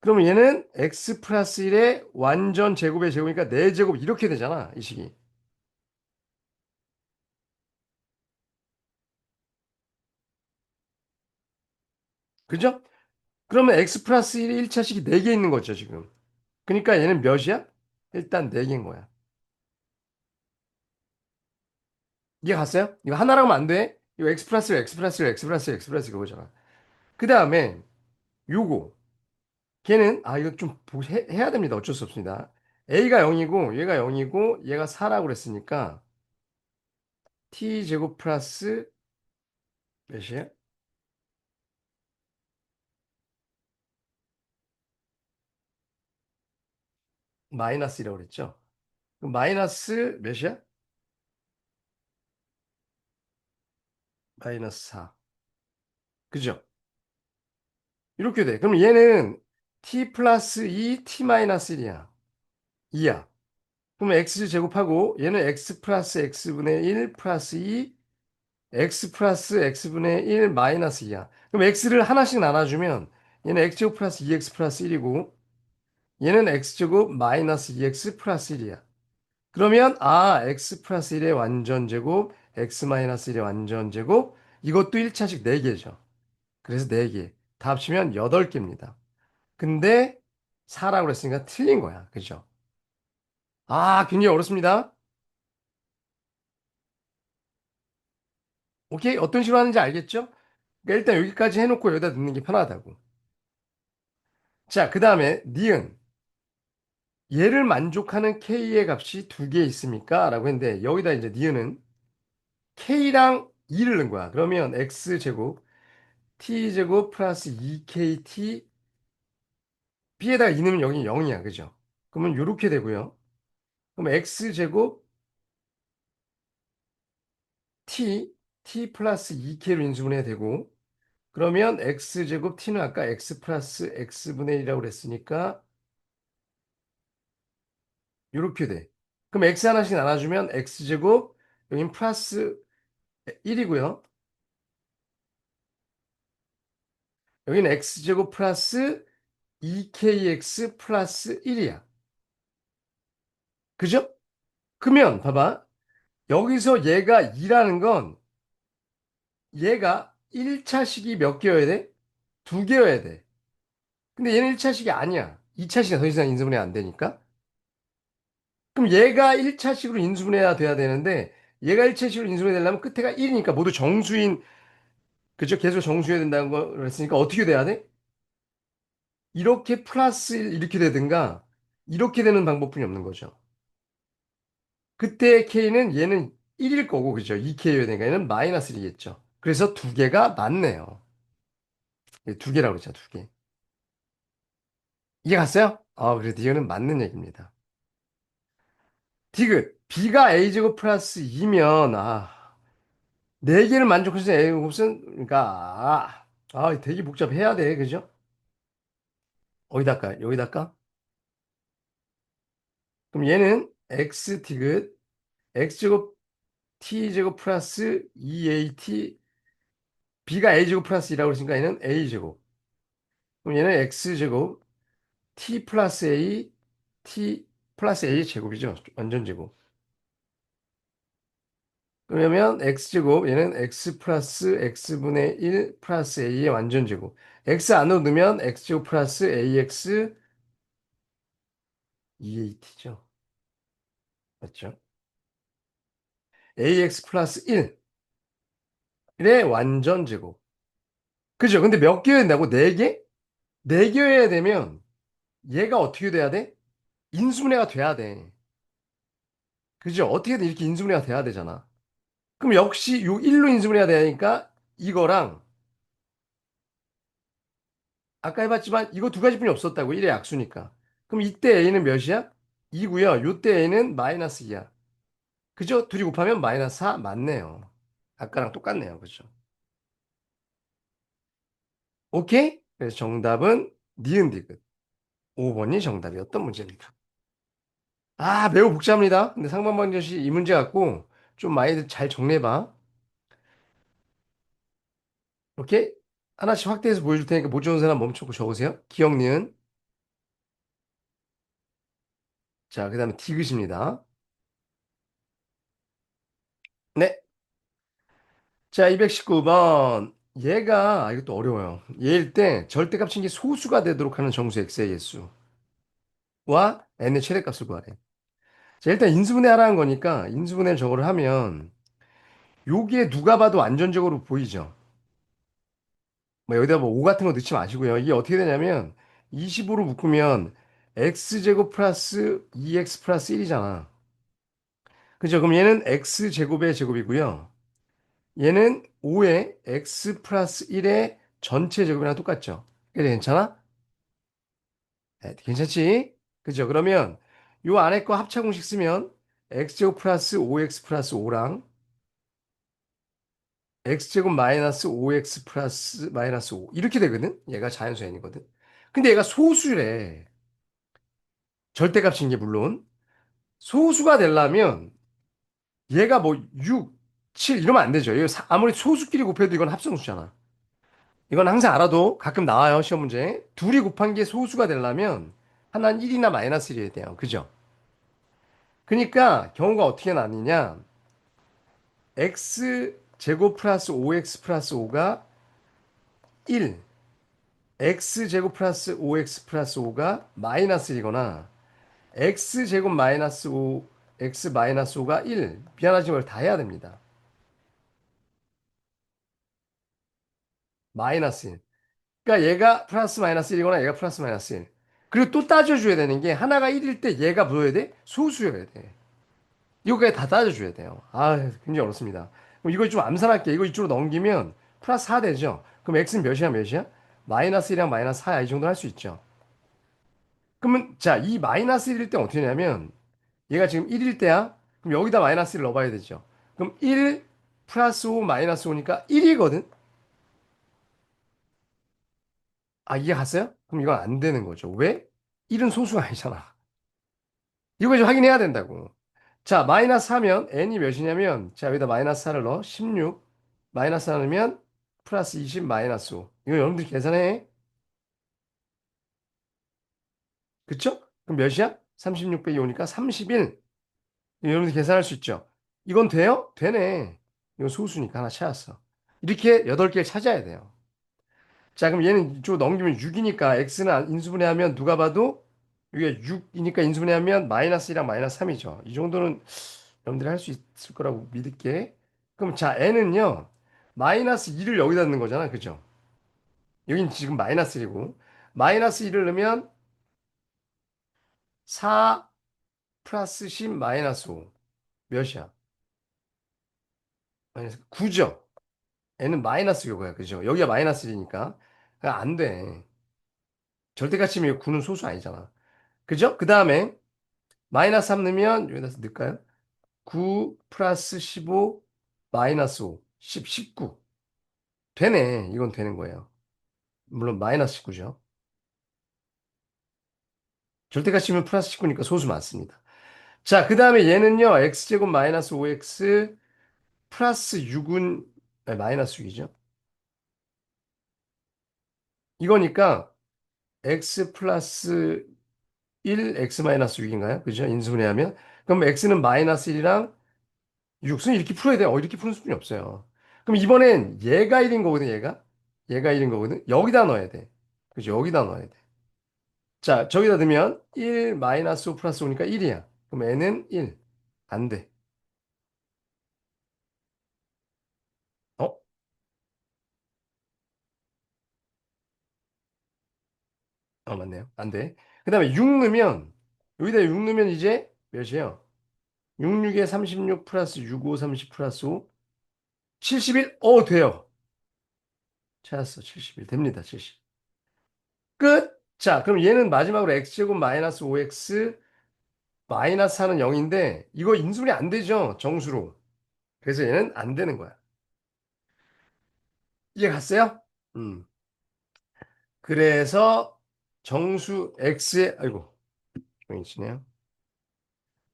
그러면 얘는 x 플러스 1의 완전 제곱의 제곱이니까 4제곱 이렇게 되잖아, 이 식이. 그죠? 그러면 x 플러스 1이 1차식이 4개 있는 거죠, 지금. 그러니까 얘는 몇이야? 일단 4개인 거야. 이해 갔어요? 이거 하나로 하면 안 돼. 이거 x 플러스 1, x 플러스 1, x 플러스 1, x 플러스 1 그거잖아. 그 다음에 요거. 걔는 이거 좀 해야 됩니다. 어쩔 수 없습니다. a가 0이고 얘가 0이고 얘가 4라고 그랬으니까 t제곱 플러스 몇이에요? 마이너스라고 그랬죠? 그럼 마이너스 몇이야? 마이너스 4. 그죠? 이렇게 돼. 그럼 얘는 t 플러스 2, t 마이너스 1이야. 2야. 그럼 x 제곱하고 얘는 x 플러스 x분의 1 플러스 2, x 플러스 x분의 1 마이너스 2야. 그럼 x를 하나씩 나눠주면 얘는 x제곱 플러스 2x 플러스 1이고 얘는 x제곱 마이너스 2x 플러스 1이야. 그러면 x 플러스 1의 완전 제곱, x 마이너스 1의 완전 제곱 이것도 1차식 4개죠. 그래서 4개. 다 합치면 8개입니다. 근데 4라고 그랬으니까 틀린 거야. 그죠? 굉장히 어렵습니다. 오케이? 어떤 식으로 하는지 알겠죠? 그러니까 일단 여기까지 해놓고 여기다 넣는 게 편하다고. 자, 그 다음에 니은. 얘를 만족하는 k의 값이 2개 있습니까? 라고 했는데 여기다 이제 니은은 k랑 2를 넣은 거야. 그러면 x제곱 t제곱 플러스 2kt b에다가 2 넣으면 여기 0이야. 그죠? 그러면 이렇게 되고요. 그럼 x제곱 t 플러스 2k로 인수분해 되고 그러면 x제곱 t는 아까 x 플러스 x분의 1이라고 그랬으니까 이렇게 돼. 그럼 x 하나씩 나눠주면 x제곱 여긴 플러스 1이고요. 여기는 x제곱 플러스 2kx 플러스 1이야. 그죠? 그러면 봐봐. 여기서 얘가 2라는 건 얘가 1차식이 몇 개여야 돼? 2개여야 돼. 근데 얘는 1차식이 아니야. 2차식이 더 이상 인수분해 안 되니까. 그럼 얘가 1차식으로 인수분해가 돼야 되는데 얘가 1차식으로 인수분해 되려면 끝에가 1이니까 모두 정수인 그죠? 계속 정수해야 된다는 걸 했으니까 어떻게 돼야 돼? 이렇게 플러스 1 이렇게 되든가 이렇게 되는 방법뿐이 없는 거죠. 그때 K는 얘는 1일 거고, 그죠? 2K여야 되니까 얘는 마이너스 1이겠죠. 그래서 두 개가 맞네요. 두 개라고 그랬죠, 두 개. 이해 갔어요? 그래도 이거는 맞는 얘기입니다. 디귿. B가 A제곱 플러스 2면, 네 개를 만족해서 A제곱은, 그러니까, 되게 복잡해야 돼, 그죠? 어디다 할까? 여기다 할까? 그럼 얘는 X 디귿, X제곱 T제곱 플러스 2AT, B가 A제곱 플러스 2라고 그랬으니까 얘는 A제곱. 그럼 얘는 X제곱, T 플러스 A, T 플러스 A 제곱이죠. 완전 제곱. 그러면 X제곱, 얘는 X 플러스 X분의 1 플러스 A의 완전 제곱. X 안으로 넣으면 X제곱 플러스 AX 2AT죠. 맞죠? AX 플러스 1의 완전 제곱. 그죠? 근데 몇 개여야 된다고? 네 개? 네 개여야 되면 얘가 어떻게 돼야 돼? 인수분해가 돼야 돼. 그죠? 어떻게든 이렇게 인수분해가 돼야 되잖아. 그럼 역시 요 1로 인수분해가 되니까 이거랑 아까 해봤지만 이거 두 가지뿐이 없었다고. 1의 약수니까. 그럼 이때 A는 몇이야? 2고요. 요때 A는 마이너스 2야. 그죠? 둘이 곱하면 마이너스 4 맞네요. 아까랑 똑같네요. 그죠? 오케이? 그래서 정답은 니은 디귿. 5번이 정답이었던 문제입니다. 매우 복잡합니다. 근데 상반방정식 이 문제 갖고 좀 많이 잘 정리해봐. 오케이? 하나씩 확대해서 보여줄 테니까 못 적은 사람 멈추고 적으세요. 기억 니은. 자, 그 다음에 디귿입니다. 네. 자, 219번. 이것도 어려워요. 얘일 때 절대값 친게 소수가 되도록 하는 정수 x의 개수와 n의 최대값을 구하래. 자, 일단 인수분해 하라는 거니까 인수분해 저거를 하면 요게 누가 봐도 안전적으로 보이죠. 뭐 여기다 뭐 5 같은 거 넣지 마시고요. 이게 어떻게 되냐면 25로 묶으면 x제곱 플러스 2x 플러스 1이잖아. 그죠? 그럼 얘는 x제곱의 제곱이고요. 얘는 5의 x 플러스 1의 전체 제곱이랑 똑같죠? 그래 괜찮아? 네, 괜찮지? 그죠? 그러면 요 안에 거 합차 공식 쓰면 x제곱 플러스 5x 플러스 5랑 x제곱 마이너스 5x 플러스 마이너스 5 이렇게 되거든? 얘가 자연수행이거든. 근데 얘가 소수래. 절대값인 게 물론. 소수가 되려면 얘가 뭐 6, 7 이러면 안 되죠. 이거 아무리 소수끼리 곱해도 이건 합성수잖아. 이건 항상 알아도 가끔 나와요, 시험 문제. 둘이 곱한 게 소수가 되려면 하나는 1이나 마이너스 1이어야 돼요. 그죠? 그러니까 경우가 어떻게 나뉘냐? x 제곱 플러스 5x 플러스 5가 1, x 제곱 플러스 5x 플러스 5가 마이너스 1이거나 x 제곱 마이너스 5, x 마이너스 5가 1. 미안하지만 이걸 다 해야 됩니다. 마이너스 1. 그러니까 얘가 플러스 마이너스 1이거나 얘가 플러스 마이너스 1. 그리고 또 따져줘야 되는 게 하나가 1일 때 얘가 뭐여야 돼? 소수여야 돼. 이거까지 다 따져줘야 돼요. 굉장히 어렵습니다. 그럼 이거 좀 암산할게. 이거 이쪽으로 넘기면 플러스 4 되죠? 그럼 x는 몇이야, 몇이야? 마이너스 1이랑 마이너스 4야. 이 정도 할 수 있죠. 그러면, 자, 이 마이너스 1일 때 어떻게 되냐면, 얘가 지금 1일 때야? 그럼 여기다 마이너스 1 넣어봐야 되죠. 그럼 1 플러스 5 마이너스 5니까 1이거든? 이해 갔어요? 그럼 이건 안 되는 거죠. 왜? 1은 소수가 아니잖아. 이거 좀 확인해야 된다고. 자, 마이너스 하면 n이 몇이냐면 자, 여기다 마이너스 4를 넣어. 16 마이너스 4 넣으면 플러스 20 마이너스 5. 이거 여러분들이 계산해. 그쵸? 그럼 몇이야? 36 빼기 5니까 31. 이거 여러분들 계산할 수 있죠? 이건 돼요? 되네. 이건 소수니까 하나 찾았어. 이렇게 8개를 찾아야 돼요. 자, 그럼 얘는 이쪽 넘기면 6이니까 x는 인수분해하면 누가 봐도 이게 6이니까 인수분해하면 마이너스 1이랑 마이너스 3이죠. 이 정도는 여러분들이 할 수 있을 거라고 믿을게. 그럼 자, n은요. 마이너스 2를 여기다 넣는 거잖아. 그죠? 여긴 지금 마이너스 1이고 마이너스 1을 넣으면 4 플러스 10 마이너스 5. 몇이야? 마이너스 9죠? n은 마이너스 요거야. 그죠? 여기가 마이너스 1이니까. 안 돼. 절대값이면 9는 소수 아니잖아. 그죠? 그 다음에 마이너스 3 넣으면 여기다 넣을까요? 9 플러스 15 마이너스 5 10, 19 되네. 이건 되는 거예요. 물론 마이너스 19죠. 절대값이면 플러스 19니까 소수 맞습니다. 자, 그 다음에 얘는요. x제곱 마이너스 5x 플러스 6은 마이너스 6이죠. 이거니까 x 플러스 1, x 마이너스 6인가요? 그죠? 인수분해하면. 그럼 x는 마이너스 1이랑 6은 이렇게 풀어야 돼요. 이렇게 푸는 수준이 없어요. 그럼 이번엔 얘가 1인 거거든, 얘가. 얘가 1인 거거든. 여기다 넣어야 돼. 그죠? 여기다 넣어야 돼. 자, 저기다 넣으면 1 마이너스 5 플러스 5니까 1이야. 그럼 n은 1. 안 돼. 어? 맞네요. 안 돼. 그 다음에 6 넣으면, 여기다 6 넣으면 이제 몇이에요? 6, 6에 36 플러스 6, 5, 30 플러스 5, 71? 돼요. 찾았어. 71. 됩니다. 70. 끝! 자, 그럼 얘는 마지막으로 x제곱 마이너스 5x 마이너스 하는 0인데, 이거 인수분해 안 되죠? 정수로. 그래서 얘는 안 되는 거야. 이해 갔어요? 음. 그래서 정수 x의, 아이고, 종이 치네요.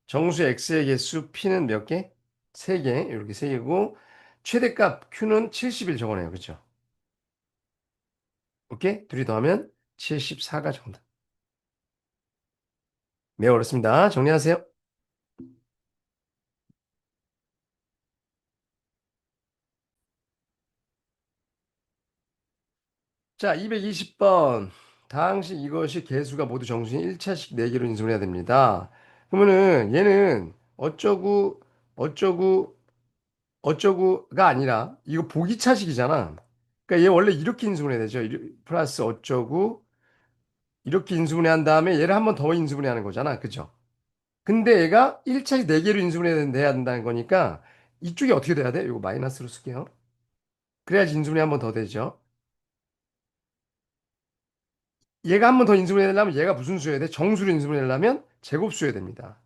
정수 x의 개수 p는 몇 개? 3개. 이렇게 3개고, 최대값 q는 70일 적어내요. 그죠? 오케이? 둘이 더하면 74가 정답. 매우 어렵습니다. 정리하세요. 자, 220번. 다항식 이것이 개수가 모두 정수인 1차식 4개로 인수분해야 됩니다. 그러면은 얘는 어쩌고 어쩌고 어쩌고가 아니라 이거 보기차식이잖아. 그러니까 얘 원래 이렇게 인수분해야 되죠. 플러스 어쩌고 이렇게 인수분해 한 다음에 얘를 한 번 더 인수분해 하는 거잖아. 그죠? 근데 얘가 1차식 4개로 인수분해야 된다는 거니까 이쪽이 어떻게 돼야 돼? 이거 마이너스로 쓸게요. 그래야지 인수분해 한 번 더 되죠. 얘가 한 번 더 인수분해 되려면 얘가 무슨 수여야 돼? 정수로 인수분해 되려면 제곱수여야 됩니다.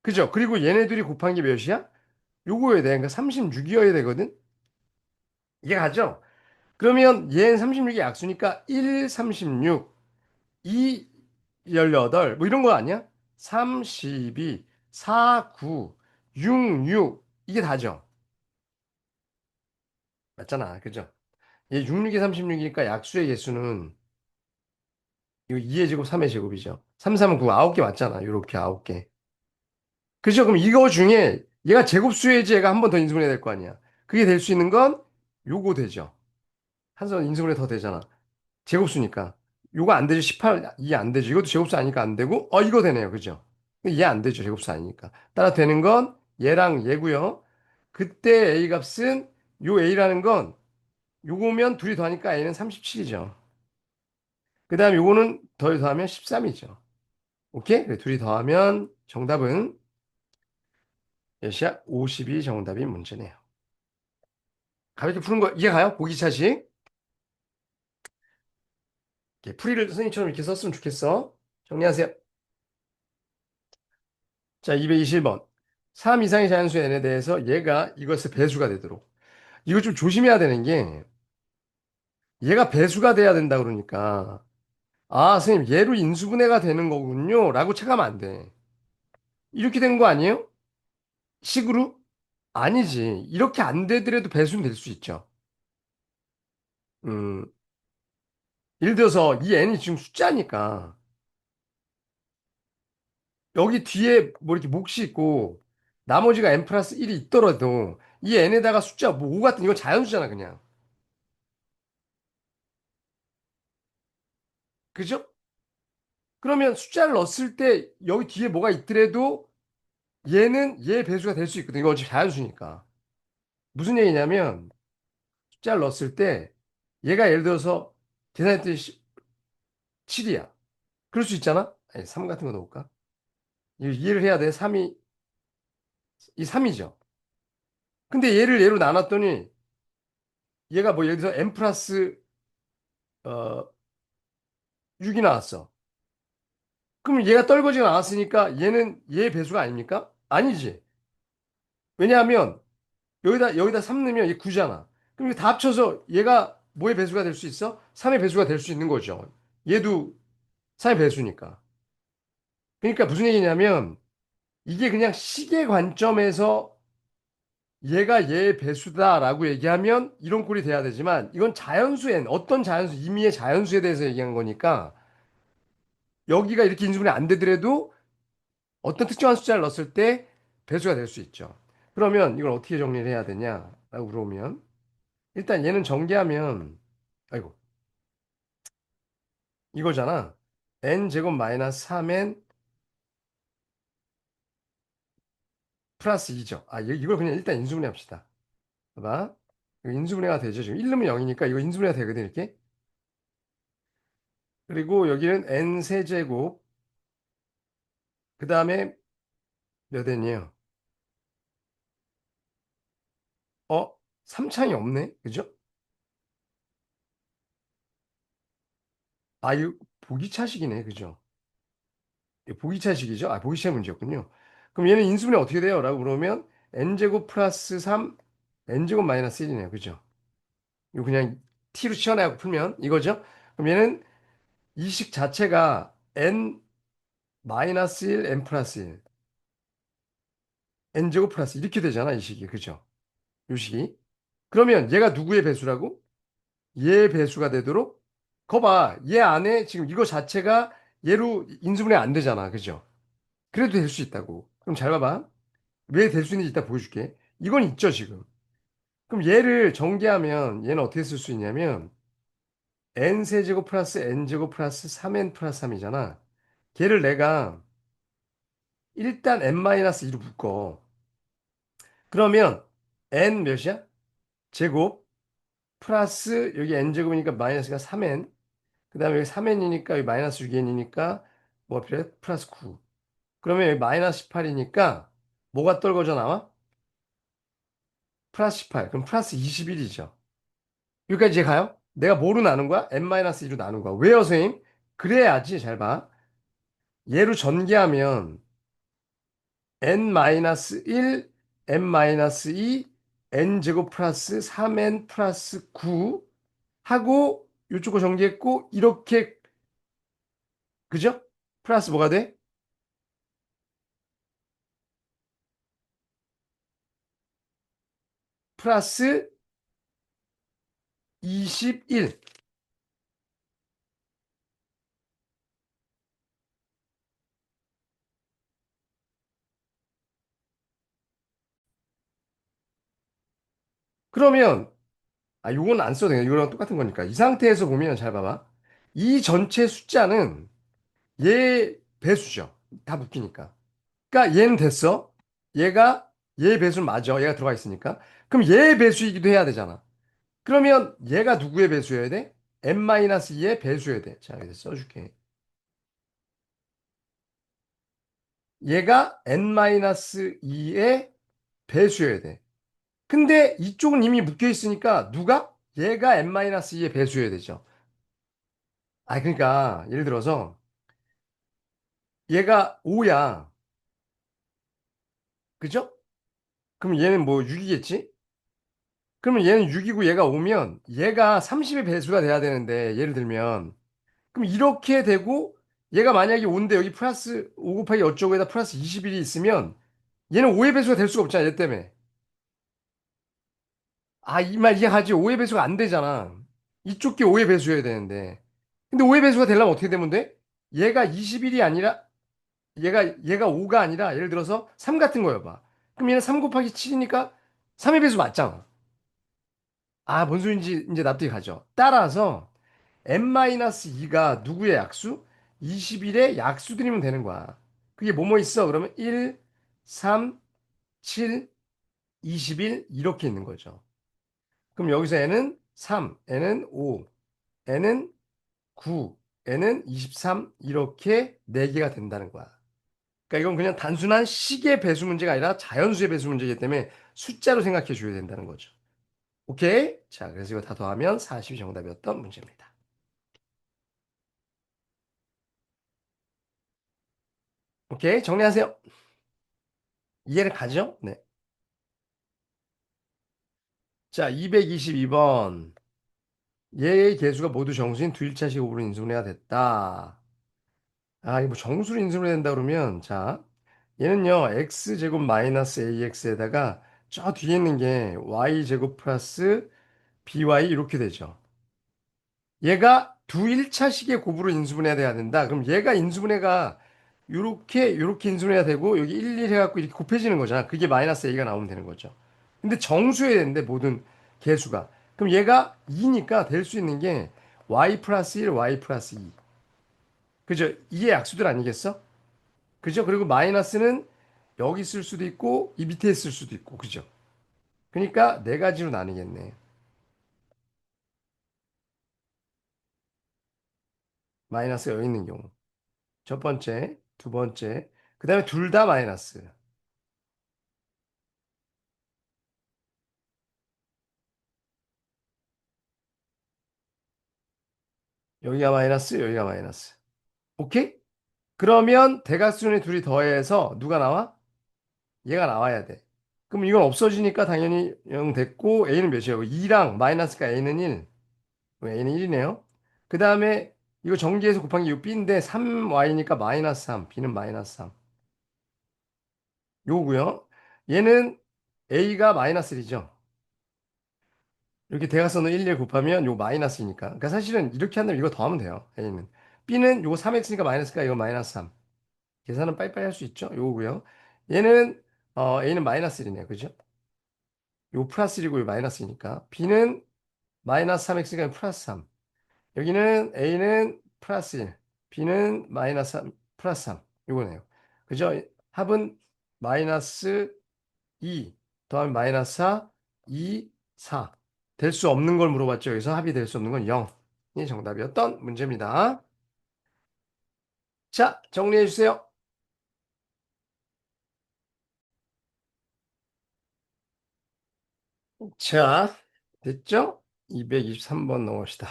그죠? 그리고 얘네들이 곱한 게 몇이야? 요거여야 돼. 그러니까 36이어야 되거든? 이게 가죠? 그러면 얘는 36이 약수니까 1, 36, 2, 18, 뭐 이런 거 아니야? 3, 12, 4, 9, 6, 6. 이게 다죠? 맞잖아. 그죠? 얘 6, 6에 36이니까 약수의 개수는 이거 2의 제곱, 3의 제곱이죠. 3, 3은 9, 9개 맞잖아. 요렇게 9개. 그죠? 그럼 이거 중에 얘가 제곱수여야지 얘가 한 번 더 인수분해 될 거 아니야. 그게 될 수 있는 건 요거 되죠. 한 번 인수분해 더 되잖아. 제곱수니까. 요거 안 되죠. 18, 이해 안 되죠. 이것도 제곱수 아니니까 안 되고, 이거 되네요. 그죠? 이해 안 되죠. 제곱수 아니니까. 따라 되는 건 얘랑 얘고요. 그때 A 값은 요 A라는 건 요거면 둘이 더하니까 A는 37이죠. 그 다음에 요거는 더하면 13이죠. 오케이? 그래, 둘이 더하면 정답은 몇이야? 50이 정답인 문제네요. 가볍게 푸는 거 이해 가요? 보기차식. 이렇게 풀이를 선생님처럼 이렇게 썼으면 좋겠어. 정리하세요. 자, 221번. 3 이상의 자연수의 n에 대해서 얘가 이것의 배수가 되도록. 이거 좀 조심해야 되는 게 얘가 배수가 돼야 된다 그러니까 선생님 얘로 인수분해가 되는 거군요 라고 체크하면 안 돼. 이렇게 된 거 아니에요? 식으로? 아니지. 이렇게 안 되더라도 배수는 될 수 있죠. 음, 예를 들어서 이 n이 지금 숫자니까 여기 뒤에 뭐 이렇게 몫이 있고 나머지가 n 플러스 1이 있더라도 이 n에다가 숫자 뭐5 같은 이건 자연수잖아 그냥. 그죠? 그러면 숫자를 넣었을 때 여기 뒤에 뭐가 있더라도 얘는 얘 배수가 될 수 있거든. 이거 어차피 자연수니까. 무슨 얘기냐면 숫자를 넣었을 때 얘가 예를 들어서 계산했더니 7이야. 그럴 수 있잖아? 아니, 3 같은 거 넣을까? 이거 이해를 해야 돼. 3이 이 3이죠. 근데 얘를 얘로 나눴더니 얘가 뭐 예를 들어서 n 플러스 6이 나왔어. 그럼 얘가 떨궈지가 나왔으니까 얘는 얘 배수가 아닙니까? 아니지. 왜냐하면 여기다 3 넣으면 얘 9잖아. 그럼 이거 다 합쳐서 얘가 뭐의 배수가 될 수 있어? 3의 배수가 될 수 있는 거죠. 얘도 3의 배수니까. 그러니까 무슨 얘기냐면 이게 그냥 시계 관점에서 얘가 얘의 배수다라고 얘기하면 이런 꼴이 돼야 되지만 이건 자연수엔 어떤 자연수, 임의의 자연수에 대해서 얘기한 거니까 여기가 이렇게 인수분해 안 되더라도 어떤 특정한 숫자를 넣었을 때 배수가 될 수 있죠. 그러면 이걸 어떻게 정리를 해야 되냐라고 물어보면 일단 얘는 전개하면 아이고 이거잖아. n 제곱 마이너스 3n 플러스 2죠. 아 이걸 그냥 일단 인수분해 합시다. 봐봐. 이거 인수분해가 되죠. 지금 1 넣으면 0이니까 이거 인수분해가 되거든 이렇게. 그리고 여기는 n 세제곱 그 다음에 몇 n이에요? 3창이 없네. 그죠? 아 이거 보기차식이네. 그죠? 이거 보기차식이죠? 아 보기차 문제였군요. 그럼 얘는 인수분해 어떻게 돼요? 라고 물으면 n제곱 플러스 3 n제곱 마이너스 1이네요. 그죠? 이거 그냥 t로 치환해갖고 풀면 이거죠? 그럼 얘는 이 식 자체가 n 마이너스 1 n 플러스 1 n제곱 플러스 이렇게 되잖아. 이 식이. 그죠? 이 식이. 그러면 얘가 누구의 배수라고? 얘 배수가 되도록 거봐 얘 안에 지금 이거 자체가 얘로 인수분해 안 되잖아 그죠? 그래도 될 수 있다고 그럼 잘 봐봐 왜 될 수 있는지 이따 보여줄게 이건 있죠 지금 그럼 얘를 전개하면 얘는 어떻게 쓸 수 있냐면 n세제곱 플러스 n제곱 플러스 3n 플러스 3이잖아 걔를 내가 일단 n-2로 묶어 그러면 n 몇이야? 제곱 플러스 여기 n제곱이니까 마이너스가 3n 그 다음에 여기 3n이니까 여기 마이너스 6n이니까 뭐가 필요해? 플러스 9. 그러면 여기 마이너스 18이니까 뭐가 떨궈져 나와? 플러스 18. 그럼 플러스 21이죠. 여기까지 이제 가요? 내가 뭐로 나눈 거야? n-2로 나눈 거야. 왜요, 선생님? 그래야지. 잘 봐. 얘로 전개하면 n-1, n-2, n제곱 플러스 3n 플러스 9 하고 이쪽 거 전개했고 이렇게 그죠? 플러스 뭐가 돼? 플러스 21. 그러면 요건 안 써도 돼요. 이거랑 똑같은 거니까. 이 상태에서 보면 잘 봐봐. 이 전체 숫자는 얘 배수죠. 다 묶이니까. 그러니까 얘는 됐어. 얘가 얘 배수는 맞아. 얘가 들어가 있으니까. 그럼 얘 배수이기도 해야 되잖아. 그러면 얘가 누구의 배수여야 돼? n-2의 배수여야 돼. 자, 여기서 써줄게. 얘가 n-2의 배수여야 돼. 근데 이쪽은 이미 묶여 있으니까 누가? 얘가 n-2의 배수여야 되죠. 그러니까 예를 들어서 얘가 5야. 그죠? 그럼 얘는 뭐 6이겠지? 그러면 얘는 6이고 얘가 5면 얘가 30의 배수가 돼야 되는데 예를 들면 그럼 이렇게 되고 얘가 만약에 5인데 여기 플러스 5 곱하기 어쩌고에다 플러스 21이 있으면 얘는 5의 배수가 될 수가 없잖아. 얘 때문에. 이 말 이해하지? 5의 배수가 안 되잖아. 이쪽 게 5의 배수여야 되는데. 근데 5의 배수가 되려면 어떻게 되면 돼? 얘가 21이 아니라 얘가 5가 아니라 예를 들어서 3 같은 거여봐. 그럼 얘는 3 곱하기 7이니까 3의 배수 맞잖아. 뭔 소린지 이제 납득이 가죠. 따라서 n-2가 누구의 약수? 21의 약수들이면 되는 거야. 그게 뭐뭐 있어? 그러면 1, 3, 7, 21 이렇게 있는 거죠. 그럼 여기서 n은 3, n은 5, n은 9, n은 23 이렇게 4개가 된다는 거야. 그러니까 이건 그냥 단순한 식의 배수 문제가 아니라 자연수의 배수 문제이기 때문에 숫자로 생각해 줘야 된다는 거죠. 오케이? 자, 그래서 이거 다 더하면 40이 정답이었던 문제입니다. 오케이? 정리하세요. 이해를 가죠? 네. 자, 222번. 얘의 개수가 모두 정수인 두 일차식 오브로 인수분해가 됐다. 아, 이거 뭐 정수로 인수분해 된다 그러면, 자, 얘는요, x제곱 마이너스 ax에다가 저 뒤에 있는 게 y제곱 플러스 by 이렇게 되죠. 얘가 두 1차식의 곱으로 인수분해가 돼야 된다. 그럼 얘가 인수분해가 요렇게 인수분해가 되고 여기 1, 1 해갖고 이렇게 곱해지는 거잖아. 그게 마이너스 a가 나오면 되는 거죠. 근데 정수여야 되는데 모든 개수가. 그럼 얘가 2니까 될 수 있는 게 y 플러스 1, y 플러스 2. 그죠? 2의 약수들 아니겠어? 그죠? 그리고 마이너스는 여기 쓸 수도 있고 이 밑에 쓸 수도 있고. 그죠? 그러니까 네 가지로 나뉘겠네. 마이너스가 여기 있는 경우. 첫 번째, 두 번째. 그 다음에 둘 다 마이너스. 여기가 마이너스, 여기가 마이너스. 오케이? 그러면 대각선의 둘이 더해서 누가 나와? 얘가 나와야 돼. 그럼 이건 없어지니까 당연히 0 됐고 a는 몇이에요? 2랑 마이너스가 a는 1. a는 1이네요. 그 다음에 이거 전기해서 곱한 게 이 b인데 3y니까 마이너스 3. b는 마이너스 3. 요거고요. 얘는 a가 마이너스 1이죠. 이렇게 대각선을 1, 1 곱하면 요 마이너스니까. 그러니까 사실은 이렇게 한다면 이거 더하면 돼요. a는. b는 요거 3x니까 마이너스가 이거 마이너스 3. 계산은 빨리빨리 할 수 있죠. 요거고요. 얘는 a는 마이너스 1이네요. 그죠? 요 플러스 1이고 요 마이너스니까. b는 마이너스 3x가 플러스 3. 여기는 a는 플러스 1, b는 마이너스 3, 플러스 3. 요거네요. 그죠? 합은 마이너스 2 더하면 마이너스 4, 2, 4. 될 수 없는 걸 물어봤죠. 여기서 합이 될 수 없는 건 0이 정답이었던 문제입니다. 자, 정리해 주세요. 자, 됐죠? 223번 넘어갑시다.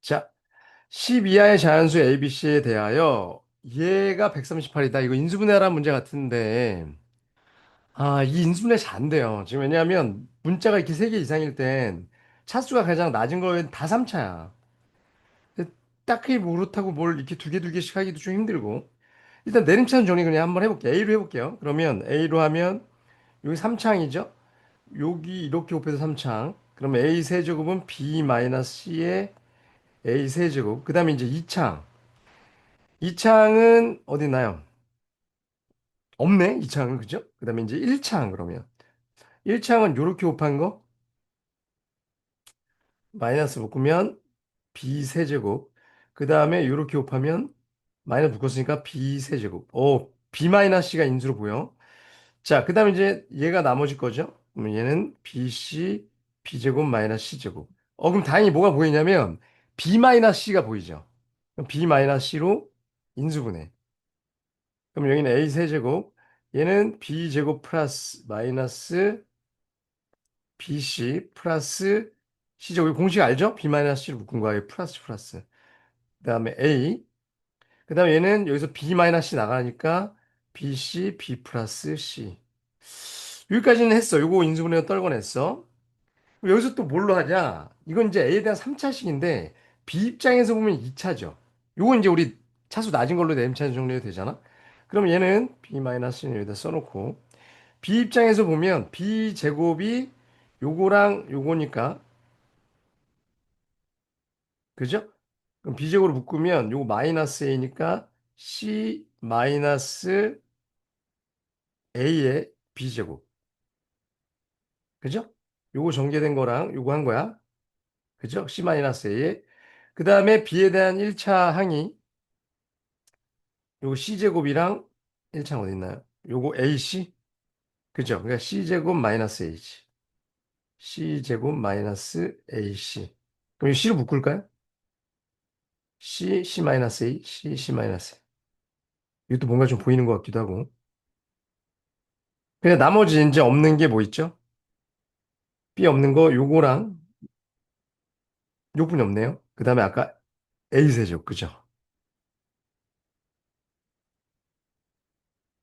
자, 10 이하의 자연수 ABC에 대하여 얘가 138이다. 이거 인수분해라는 문제 같은데, 아, 이 인수분해 잘 안 돼요. 지금 왜냐하면 문자가 이렇게 3개 이상일 땐 차수가 가장 낮은 거는 다 3차야. 딱히 뭐 그렇다고 뭘 이렇게 두 개씩 하기도 좀 힘들고. 일단 내림차순 정리 그냥 한번 해볼게요. A로 해볼게요. 그러면 A로 하면 여기 3창이죠? 여기 이렇게 곱해서 3창. 그러면 A 세제곱은 B 마이너스 C의 A 세제곱. 그 다음에 이제 2창. 2창은 어디 있나요? 없네, 2창은. 그죠? 그 다음에 이제 1창 그러면. 1창은 요렇게 곱한 거. 마이너스 묶으면 B 세제곱. 그 다음에 요렇게 곱하면 마이너스 묶었으니까 B 세제곱. 오, B 마이너스 C가 인수로 보여. 자, 그 다음에 이제 얘가 나머지 거죠? 그러면 얘는 BC B제곱 마이너스 C제곱. 그럼 다행히 뭐가 보이냐면 B 마이너스 C가 보이죠? 그럼 B 마이너스 C로 인수분해. 그럼 여기는 A 세제곱. 얘는 B제곱 플러스 마이너스 BC 플러스 C제곱. 이거 공식 알죠? B 마이너스 C를 묶은 거예요. 플러스 플러스. 그 다음에 A. 그 다음에 얘는 여기서 B 마이너스 C 나가니까 BC B 플러스 C. 여기까지는 했어. 요거 인수분해가 떨궈냈어. 여기서 또 뭘로 하냐? 이건 이제 A에 대한 3차식인데 B 입장에서 보면 2차죠. 요건 이제 우리 차수 낮은 걸로 내림차순 정리가 되잖아. 그럼 얘는 B-는 여기다 써놓고 B 입장에서 보면 B 제곱이 요거랑 요거니까 그죠? 그럼 B 제곱으로 묶으면 요거 마이너스 A니까 C 마이너스 A의 B 제곱. 그죠? 요거 전개된 거랑 요거 한 거야. 그죠? C-A에. 그 다음에 B에 대한 1차 항이 요거 C제곱이랑 1차는 어디 있나요? 요거 AC? 그죠? 그러니까 C제곱 마이너스 AC. C제곱 마이너스 AC. 그럼 이 C로 묶을까요? C 마이너스 A, C 마이너스 A. 이것도 뭔가 좀 보이는 것 같기도 하고. 그냥 나머지 이제 없는 게 뭐 있죠? B 없는 거 요거랑 요분이 없네요. 그 다음에 아까 A 세죠. 그죠?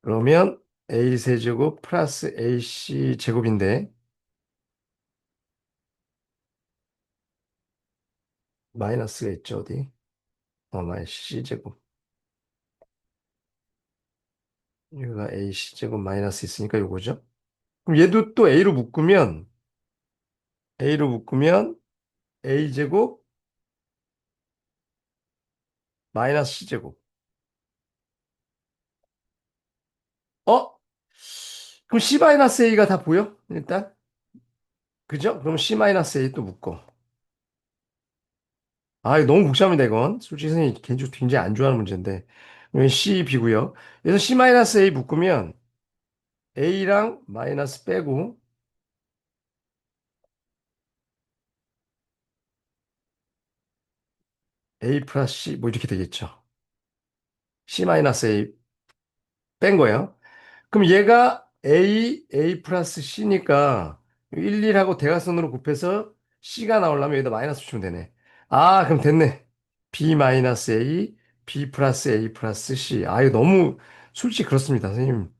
그러면 A 세제곱 플러스 AC 제곱인데 마이너스가 있죠, 어디? 마이너스 C 제곱. 여기가 AC 제곱 마이너스 있으니까 요거죠? 그럼 얘도 또 A로 묶으면 A 제곱 마이너스 C 제곱. 어? 그럼 C 마이너스 A가 다 보여? 일단. 그죠? 그럼 C 마이너스 A 또 묶어. 아, 이거 너무 복잡합니다, 이건. 솔직히 선생님이 개인적으로 굉장히 안 좋아하는 문제인데. 이건 C, B고요. 그래서 C 마이너스 A 묶으면 A랑 마이너스 빼고 A 플러스 C 뭐 이렇게 되겠죠. C 마이너스 A 뺀 거예요. 그럼 얘가 A 플러스 C니까 1, 1하고 대각선으로 곱해서 C가 나오려면 여기다 마이너스 붙이면 되네. 아, 그럼 됐네. B 마이너스 A, B 플러스 A 플러스 C. 아, 이거 너무 솔직히 그렇습니다, 선생님.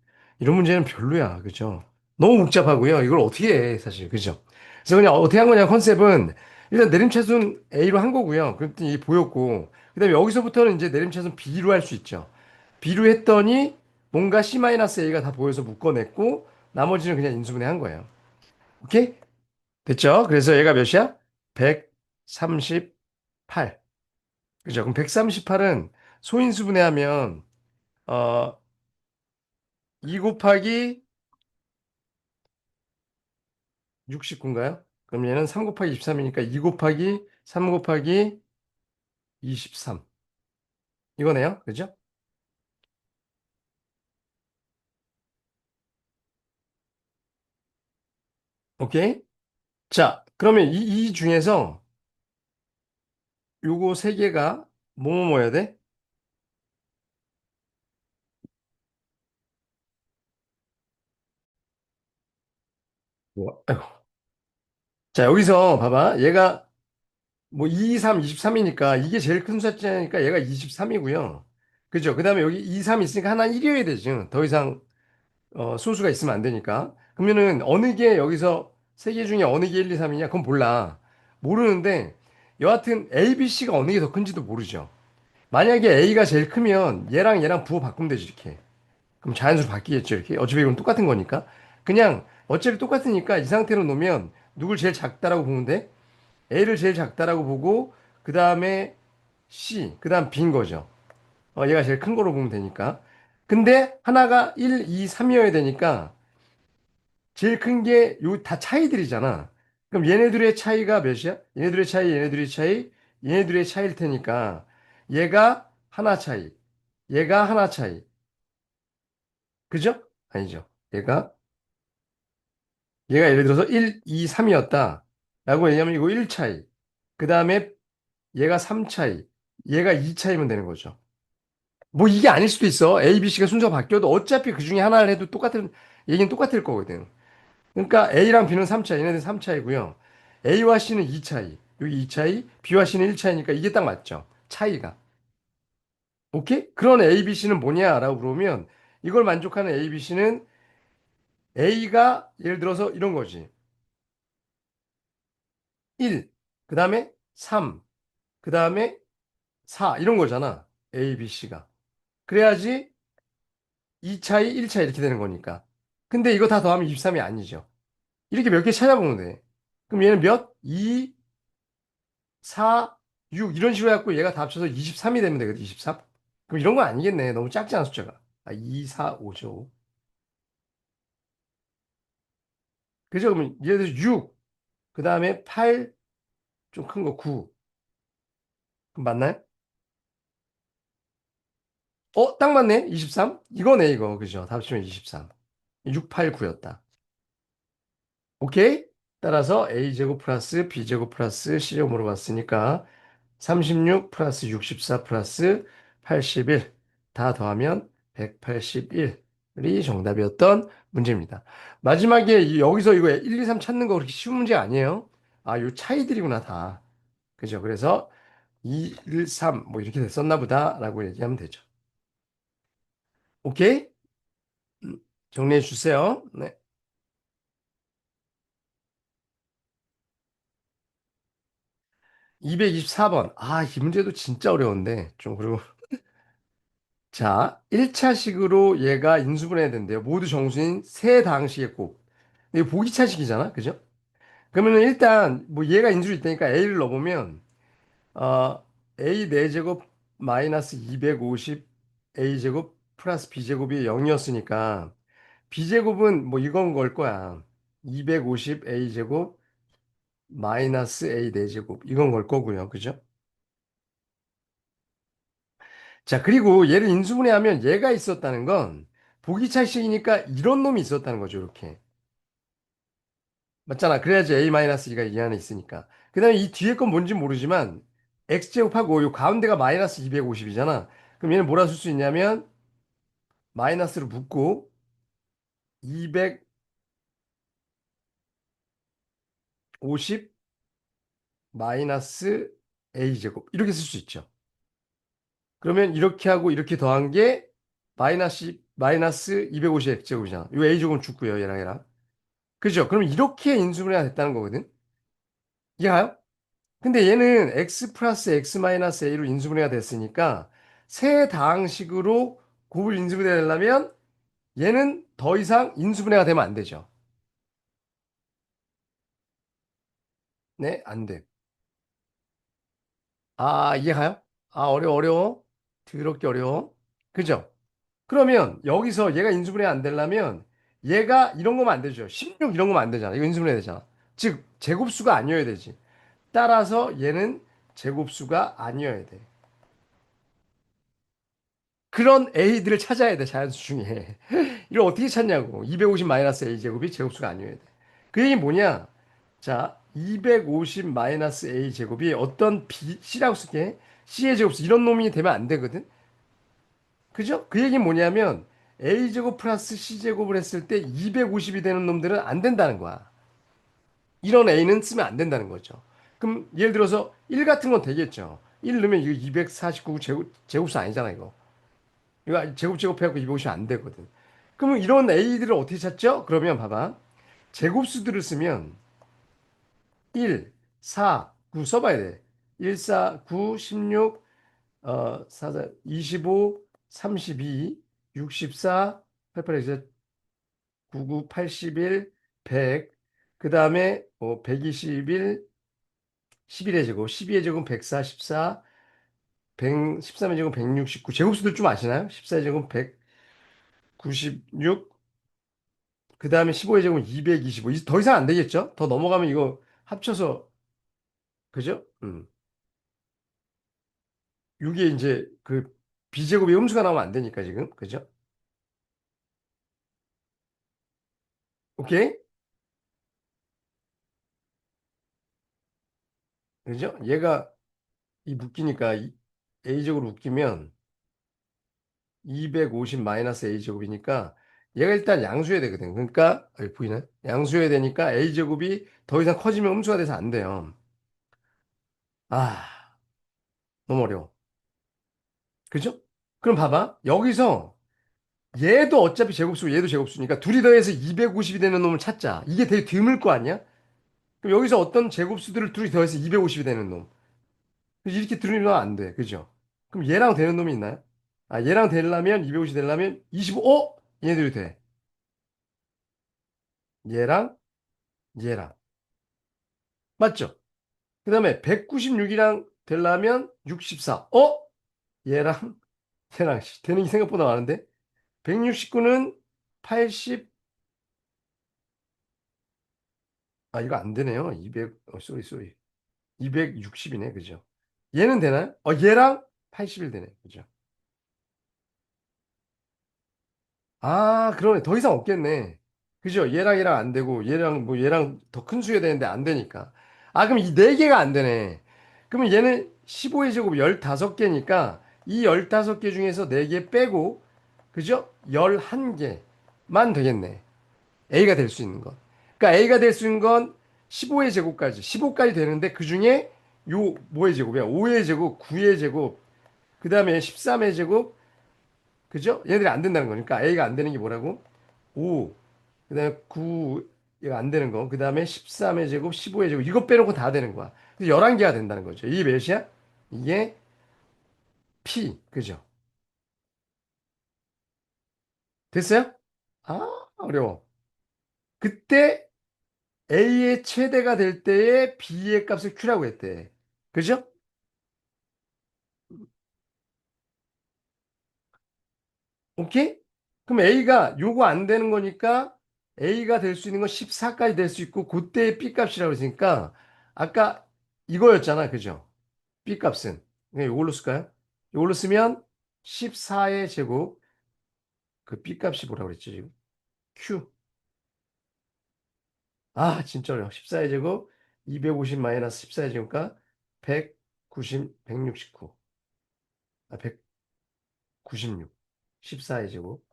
이런 문제는 별로야. 그죠? 너무 복잡하고요. 이걸 어떻게 해, 사실. 그죠? 그래서 그냥 어떻게 한 거냐, 컨셉은 일단 내림차순 A로 한 거고요. 그랬더니 이게 보였고, 그다음에 여기서부터는 이제 내림차순 B로 할 수 있죠. B로 했더니 뭔가 C-A가 다 보여서 묶어냈고 나머지는 그냥 인수분해 한 거예요. 오케이? 됐죠? 그래서 얘가 몇이야? 138. 그죠? 그럼 138은 소인수분해하면 2 곱하기 69인가요? 그럼 얘는 3 곱하기 23이니까 2 곱하기 3 곱하기 23. 이거네요. 그죠? 오케이? 자, 그러면 이 중에서 요거 세 개가 뭐뭐 뭐야 돼? 뭐, 아이고. 자, 여기서 봐봐. 얘가 뭐 2, 3, 23이니까 이게 제일 큰 숫자니까 얘가 23이고요. 그죠? 그 다음에 여기 2, 3 있으니까 하나는 1이어야 되죠. 더 이상 소수가 있으면 안 되니까. 그러면은 어느 게 여기서 세 개 중에 어느 게 1, 2, 3이냐? 그건 몰라. 모르는데 여하튼 A, B, C가 어느 게 더 큰지도 모르죠. 만약에 A가 제일 크면 얘랑 부호 바꾸면 되지 이렇게. 그럼 자연스럽게 바뀌겠죠 이렇게. 어차피 이건 똑같은 거니까. 그냥 어차피 똑같으니까 이 상태로 놓으면 누굴 제일 작다라고 보면 돼? A를 제일 작다라고 보고 그 다음에 C, 그 다음 B인 거죠. 얘가 제일 큰 거로 보면 되니까. 근데 하나가 1, 2, 3이어야 되니까 제일 큰 게 요 다 차이들이잖아. 그럼 얘네들의 차이가 몇이야? 얘네들의 차이, 얘네들의 차이일 테니까 얘가 하나 차이, 얘가 하나 차이. 그죠? 아니죠. 얘가 예를 들어서 1, 2, 3이었다. 라고 얘기하면 이거 1 차이. 그 다음에 얘가 3 차이. 얘가 2 차이면 되는 거죠. 뭐 이게 아닐 수도 있어. A, B, C가 순서가 바뀌어도 어차피 그 중에 하나를 해도 얘기는 똑같을 거거든. 그러니까 A랑 B는 3차, 얘네들 3차이고요. A와 C는 2차이, 여기 2차이, B와 C는 1차이니까 이게 딱 맞죠. 차이가. 오케이? 그런 A, B, C는 뭐냐라고 물으면 이걸 만족하는 A, B, C는 A가 예를 들어서 이런 거지. 1, 그 다음에 3, 그 다음에 4 이런 거잖아. A, B, C가. 그래야지 2차이, 1차이 이렇게 되는 거니까. 근데 이거 다 더하면 23이 아니죠. 이렇게 몇 개 찾아보면 돼. 그럼 얘는 몇? 2, 4, 6 이런 식으로 해갖고 얘가 다 합쳐서 23이 되면 되거든. 23? 그럼 이런 거 아니겠네. 너무 작지 않아 숫자가. 2, 4, 5죠. 그죠? 그러면 예를 들어서 6, 그 다음에 8, 좀 큰 거 9. 그럼 맞나요? 딱 맞네. 23? 이거네, 이거. 그죠? 다 합치면 23. 6, 8, 9였다. 오케이? 따라서 A제곱 플러스 B제곱 플러스 C제곱 물어봤으니까 36 플러스 64 플러스 81 다 더하면 181이 정답이었던 문제입니다. 마지막에 여기서 이거 1, 2, 3 찾는 거 그렇게 쉬운 문제 아니에요? 아, 요 차이들이구나 다. 그죠? 그래서 2, 1, 3 뭐 이렇게 됐었나 보다라고 얘기하면 되죠. 오케이? 음, 정리해 주세요. 네. 224번. 아, 이 문제도 진짜 어려운데. 좀, 그리고, 자, 1차식으로 얘가 인수분해야 된대요. 모두 정수인 세 다항식의 곱. 이거 보기차식이잖아. 그죠? 그러면은 일단, 뭐 얘가 인수로 있다니까 A를 넣어보면, A 4제곱 마이너스 250 A제곱 플러스 B제곱이 0이었으니까, B제곱은 뭐 이건 걸 거야. 250 A제곱 마이너스 A 4제곱. 이건 걸 거고요. 그죠? 자, 그리고 얘를 인수분해하면 얘가 있었다는 건 보기차식이니까 이런 놈이 있었다는 거죠, 이렇게. 맞잖아. 그래야지 A-2가 이 안에 있으니까. 그 다음에 이 뒤에 건 뭔지 모르지만 X제곱하고 요 가운데가 마이너스 250이잖아. 그럼 얘는 뭐라 쓸 수 있냐면 마이너스로 묶고 250 마이너스 A제곱. 이렇게 쓸 수 있죠. 그러면 이렇게 하고 이렇게 더한 게 마이너스 250 X제곱이잖아. 요 A제곱은 죽고요, 얘랑. 그죠? 그럼 이렇게 인수분해가 됐다는 거거든. 이해가요? 근데 얘는 x 플러스 x 마이너스 a로 인수분해가 됐으니까 세 다항식으로 곱을 인수분해 하려면 얘는 더 이상 인수분해가 되면 안 되죠. 네, 안 돼. 아, 이해가요? 아, 어려워. 더럽게 어려워. 그죠? 그러면 여기서 얘가 인수분해 안 되려면 얘가 이런 거면 안 되죠. 16 이런 거면 안 되잖아. 이거 인수분해 되잖아. 즉, 제곱수가 아니어야 되지. 따라서 얘는 제곱수가 아니어야 돼. 그런 A들을 찾아야 돼, 자연수 중에. 이걸 어떻게 찾냐고. 250 마이너스 A제곱이 제곱수가 아니어야 돼. 그 얘기 뭐냐? 자, 250 마이너스 A제곱이 어떤 C라고 쓸게. C의 제곱수, 이런 놈이 되면 안 되거든? 그죠? 그 얘기 뭐냐면, A제곱 플러스 C제곱을 했을 때 250이 되는 놈들은 안 된다는 거야. 이런 A는 쓰면 안 된다는 거죠. 그럼 예를 들어서 1 같은 건 되겠죠. 1 넣으면 이거 249 제곱수 아니잖아, 이거. 이거 제곱해갖고 250이 안 되거든. 그러면 이런 A들을 어떻게 찾죠? 그러면 봐봐. 제곱수들을 쓰면 1, 4, 9 써봐야 돼. 1, 4, 9, 16, 4, 25, 32, 64, 88, 이제 99, 81, 100. 그 다음에 121, 11의 제곱, 12의 제곱 104, 14, 13의 제곱 169. 제곱수들 좀 아시나요? 14의 제곱 196, 그 다음에 15의 제곱은 225. 더 이상 안 되겠죠? 더 넘어가면 이거 합쳐서, 그죠? 6에 이제 그 B제곱이 음수가 나오면 안 되니까 지금. 그죠? 오케이? 그죠? 얘가 이 묶이니까 A제곱으로 묶이면 250 마이너스 A제곱이니까 얘가 일단 양수해야 되거든. 그러니까, 여기 보이네? 양수해야 되니까 A제곱이 더 이상 커지면 음수가 돼서 안 돼요. 아, 너무 어려워. 그죠? 그럼 봐봐. 여기서 얘도 어차피 제곱수고 얘도 제곱수니까 둘이 더해서 250이 되는 놈을 찾자. 이게 되게 드물 거 아니야? 그럼 여기서 어떤 제곱수들을 둘이 더해서 250이 되는 놈. 이렇게 들으면 안 돼. 그죠? 그럼 얘랑 되는 놈이 있나요? 아, 얘랑 되려면 250이 되려면 25, 얘네들이 돼. 얘랑 얘랑. 맞죠? 그 다음에 196이랑 되려면 64. 얘랑 얘랑 되는 게 생각보다 많은데? 169는 80, 아, 이거 안 되네요. 200, 쏘리. 260이네. 그죠? 얘는 되나요? 얘랑 80일 되네. 그죠? 아, 그러네. 더 이상 없겠네. 그죠? 얘랑 안 되고, 얘랑 더 큰 수여야 되는데 안 되니까. 아, 그럼 이 네 개가 안 되네. 그러면 얘는 15의 제곱 15개니까 이 15개 중에서 4개 빼고, 그죠? 11개만 되겠네. A가 될 수 있는 건. 그러니까 A가 될 수 있는 건 15의 제곱까지, 15까지 되는데 그 중에 요 뭐의 제곱이야? 5의 제곱, 9의 제곱, 그 다음에 13의 제곱, 그죠? 얘들이 안 된다는 거니까 A가 안 되는 게 뭐라고? 5, 그 다음에 9, 얘가 안 되는 거, 그 다음에 13의 제곱, 15의 제곱, 이거 빼놓고 다 되는 거야. 그래서 11개가 된다는 거죠. 이게 몇이야? 이게 P, 그죠? 됐어요? 아, 어려워. 그때 A의 최대가 될 때에 B의 값을 Q라고 했대. 그죠? 오케이? 그럼 A가 요거 안 되는 거니까 A가 될 수 있는 건 14까지 될 수 있고 그때의 B 값이라고 했으니까 아까 이거였잖아. 그죠? B 값은. 그냥 요걸로 쓸까요? 요걸로 쓰면 14의 제곱 그 B 값이 뭐라고 그랬지 지금? Q. 아, 진짜 어려워. 14의 제곱 250 마이너스 14의 제곱가 190, 169. 아, 196. 14의 제곱.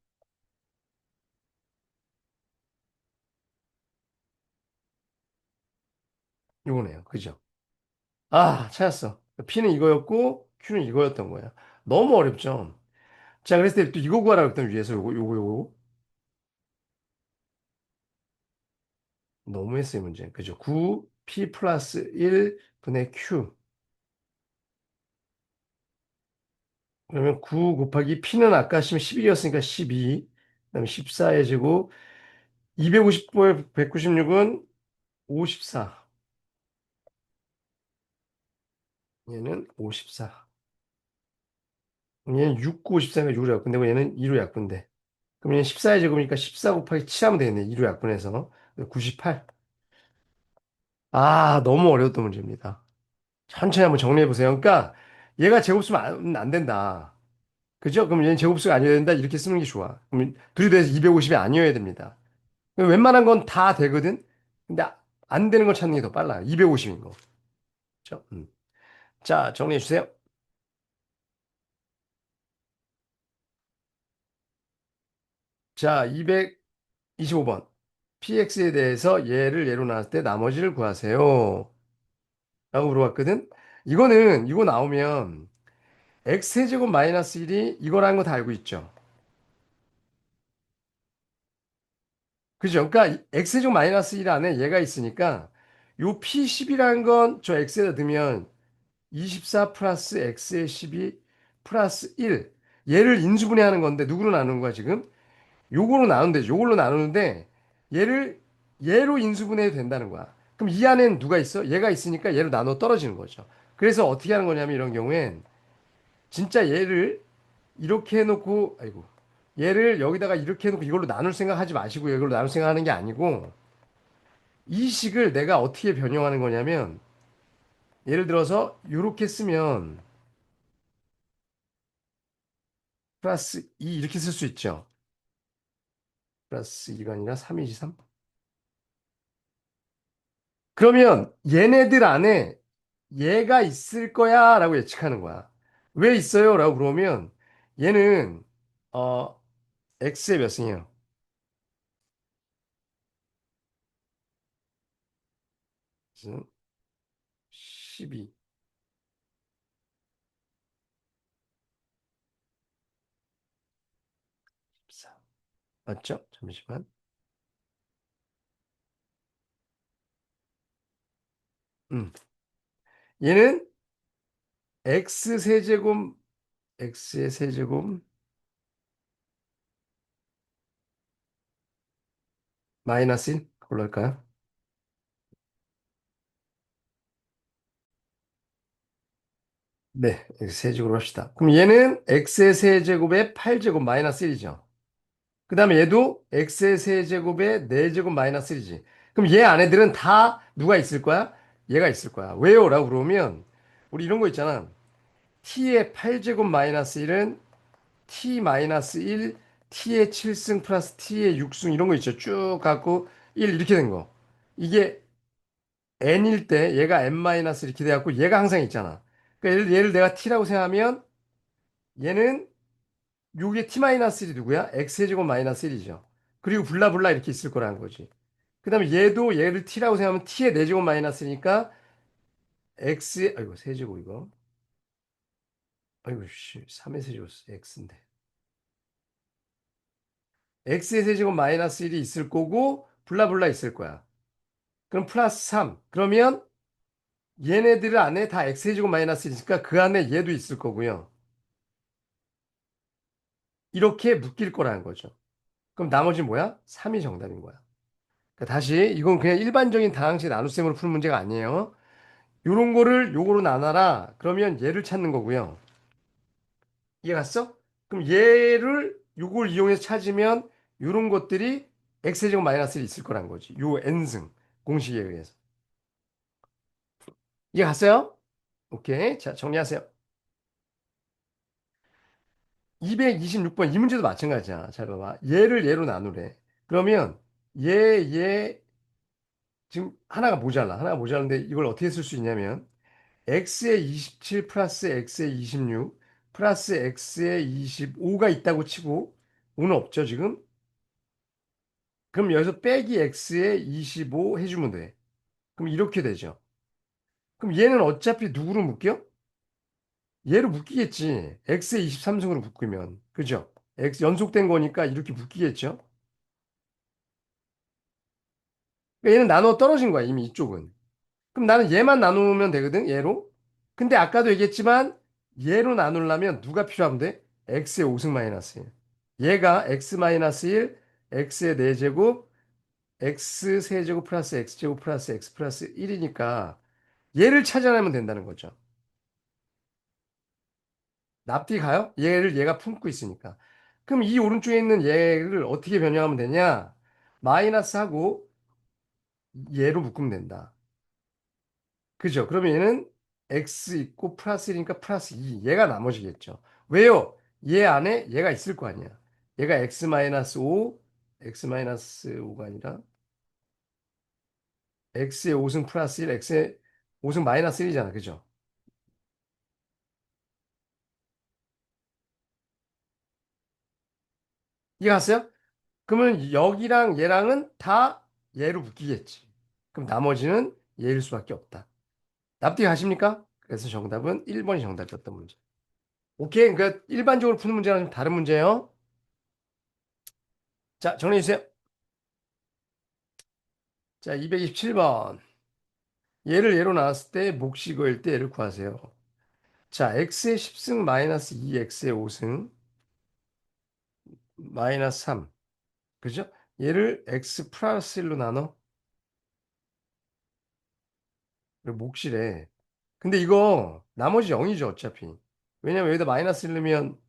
요거네요. 그죠? 아, 찾았어. P는 이거였고, Q는 이거였던 거야. 너무 어렵죠? 자, 그랬을 때 또 이거 구하라고 했던 위에서 요거. 너무 했어요, 문제. 그죠? 9, P 플러스 1 분의 Q. 그러면 9 곱하기 P는 아까 하시면 11이었으니까 12. 그다음에 14의 제곱. 250에 196은 54. 얘는 54. 얘는 6, 9, 54가 6으로 약분되고 얘는 2로 약분돼. 그럼 얘는 14의 제곱이니까 14 곱하기 7 하면 되겠네. 2로 약분해서. 98. 아, 너무 어려웠던 문제입니다. 천천히 한번 정리해 보세요. 그러니까 얘가 제곱수면 안 된다. 그죠? 그럼 얘는 제곱수가 아니어야 된다. 이렇게 쓰는 게 좋아. 그럼 둘이 더해서 250이 아니어야 됩니다. 웬만한 건 다 되거든. 근데 안 되는 걸 찾는 게 더 빨라. 250인 거. 그죠? 자, 정리해 주세요. 자, 225번. PX에 대해서 얘를 예로 나왔을 때 나머지를 구하세요. 라고 물어봤거든. 이거 나오면 X제곱 마이너스 1이 이거라는 거 다 알고 있죠. 그죠? 그러니까 x제곱 마이너스 1 안에 얘가 있으니까 요 P10이라는 건 저 x에다 넣으면 24 플러스 x의 12 플러스 1. 얘를 인수분해하는 건데 누구로 나누는 거야 지금? 요거로 나누는데 요걸로 나누는데 얘를 얘로 인수분해도 된다는 거야. 그럼 이 안엔 누가 있어? 얘가 있으니까 얘로 나눠 떨어지는 거죠. 그래서 어떻게 하는 거냐면 이런 경우엔 진짜 얘를 이렇게 해놓고 아이고 얘를 여기다가 이렇게 해놓고 이걸로 나눌 생각하지 마시고요. 이걸로 나눌 생각하는 게 아니고 이 식을 내가 어떻게 변형하는 거냐면 예를 들어서 이렇게 쓰면 플러스 2 이렇게 쓸 수 있죠. 플러스 2가 아니라 3이지 3. 그러면 얘네들 안에 얘가 있을 거야 라고 예측하는 거야. 왜 있어요? 라고 물어보면 얘는 어 x의 몇 승이에요? 12. 14. 맞죠? 잠시만. 음. 얘는 x 세제곱 x의 세제곱 마이너스 1 걸로 할까요? 네, x 세제곱으로 합시다. 그럼 얘는 x의 세제곱에 8제곱 마이너스 1이죠. 그 다음에 얘도 x의 세제곱에 4제곱 마이너스 1이지. 그럼 얘 안에들은 다 누가 있을 거야? 얘가 있을 거야. 왜요? 라고 물어보면 우리 이런 거 있잖아. t의 8제곱 마이너스 1은 t 마이너스 1, t의 7승 플러스 t의 6승 이런 거 있죠. 쭉 갖고 1 이렇게 된 거. 이게 n일 때 얘가 n 마이너스 이렇게 돼갖고 얘가 항상 있잖아. 그러니까 얘를 내가 t라고 생각하면 얘는 요게 t-1이 누구야? x제곱 마이너스 1이죠. 그리고 블라블라 이렇게 있을 거라는 거지. 그 다음에 얘도 얘를 t라고 생각하면 t의 4제곱 마이너스니까 x, 아이고, 세제곱 이거. 아이고, 씨, 3의 세제곱 x인데. x의 세제곱 마이너스 1이 있을 거고, 블라블라 있을 거야. 그럼 플러스 3. 그러면 얘네들 안에 다 x제곱 마이너스 1이니까 그 안에 얘도 있을 거고요. 이렇게 묶일 거라는 거죠. 그럼 나머지 뭐야? 3이 정답인 거야. 그러니까 다시 이건 그냥 일반적인 다항식 나눗셈으로 푸는 문제가 아니에요. 요런 거를 요거로 나눠라. 그러면 얘를 찾는 거고요. 이해 갔어? 그럼 얘를 요걸 이용해서 찾으면 요런 것들이 x제곱 마이너스 1이 있을 거란 거지. 요 n승 공식에 의해서. 이해 갔어요? 오케이. 자, 정리하세요. 226번 이 문제도 마찬가지야. 잘 봐봐. 얘를 얘로 나누래. 그러면 얘 지금 하나가 모자라. 하나가 모자란데 이걸 어떻게 쓸 수 있냐면 x에 27 플러스 x에 26 플러스 x에 25가 있다고 치고 5는 없죠, 지금? 그럼 여기서 빼기 x에 25 해주면 돼. 그럼 이렇게 되죠. 그럼 얘는 어차피 누구로 묶여? 얘로 묶이겠지. x에 23승으로 묶으면. 그죠? x 연속된 거니까 이렇게 묶이겠죠? 그러니까 얘는 나눠 떨어진 거야, 이미 이쪽은. 그럼 나는 얘만 나누면 되거든, 얘로. 근데 아까도 얘기했지만 얘로 나누려면 누가 필요하면 돼? x의 5승 마이너스 1. 얘가 x 마이너스 1, x의 4제곱, x 세제곱 플러스 x제곱 플러스 x 플러스 1이니까 얘를 찾아내면 된다는 거죠. 납득이 가요? 얘를 얘가 품고 있으니까. 그럼 이 오른쪽에 있는 얘를 어떻게 변형하면 되냐? 마이너스하고 얘로 묶으면 된다. 그죠? 그러면 얘는 x 있고 플러스 1이니까 플러스 2. 얘가 나머지겠죠. 왜요? 얘 안에 얘가 있을 거 아니야. 얘가 x 마이너스 5, x 마이너스 5가 아니라 x의 5승 플러스 1, x의 5승 마이너스 1이잖아. 그죠? 이해 갔어요? 그러면 여기랑 얘랑은 다 얘로 묶이겠지. 그럼 나머지는 얘일 수밖에 없다. 납득이 가십니까? 그래서 정답은 1번이 정답이었던 문제. 오케이. 그러니까 일반적으로 푸는 문제랑 좀 다른 문제예요. 자, 정리해 주세요. 자, 227번. 얘를 얘로 나왔을 때 몫이 그일 때 얘를 구하세요. 자, x의 10승 마이너스 2x의 5승 마이너스 3. 그죠? 얘를 x 플러스 1로 나눠. 그리고 몫이래. 근데 이거 나머지 0이죠, 어차피. 왜냐면 여기다 마이너스 1 넣으면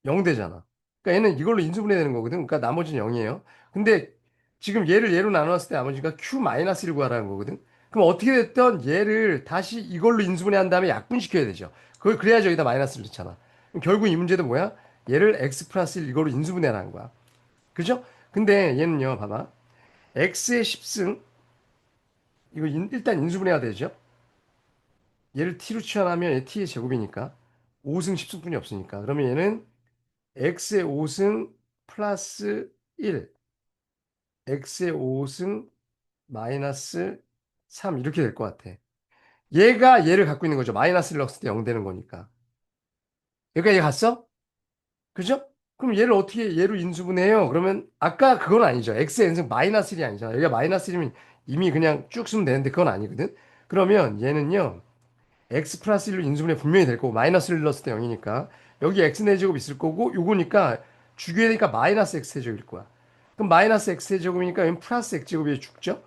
0 되잖아. 그러니까 얘는 이걸로 인수분해 되는 거거든. 그러니까 나머지는 0이에요. 근데 지금 얘를 얘로 나눴을 때 나머지가 q-1 구하라는 거거든. 그럼 어떻게 됐든 얘를 다시 이걸로 인수분해 한 다음에 약분시켜야 되죠. 그걸 그래야 여기다 마이너스를 넣잖아. 그럼 결국 이 문제도 뭐야? 얘를 x 플러스 1 이걸로 인수분해하는 거야. 그죠? 근데 얘는요, 봐봐. x의 10승, 이거 일단 인수분해가 되죠. 얘를 t로 치환하면 얘 t의 제곱이니까 5승 10승뿐이 없으니까. 그러면 얘는 x의 5승 플러스 1, x의 5승 마이너스 3 이렇게 될 것 같아. 얘가 얘를 갖고 있는 거죠. 마이너스를 넣었을 때 0 되는 거니까. 얘가 얘 갔어? 그죠? 그럼 얘를 어떻게 얘로 인수분해해요? 그러면 아까 그건 아니죠. x의 n승 마이너스 1이 아니잖아. 여기가 마이너스 1이면 이미 그냥 쭉 쓰면 되는데 그건 아니거든. 그러면 얘는요. x 플러스 1로 인수분해 분명히 될 거고 마이너스 1 넣었을 때 0이니까 여기 x 내제곱 있을 거고 요거니까 죽여야 되니까 마이너스 x 제곱일 거야. 그럼 마이너스 x 제곱이니까 여기 플러스 x 제곱이 죽죠.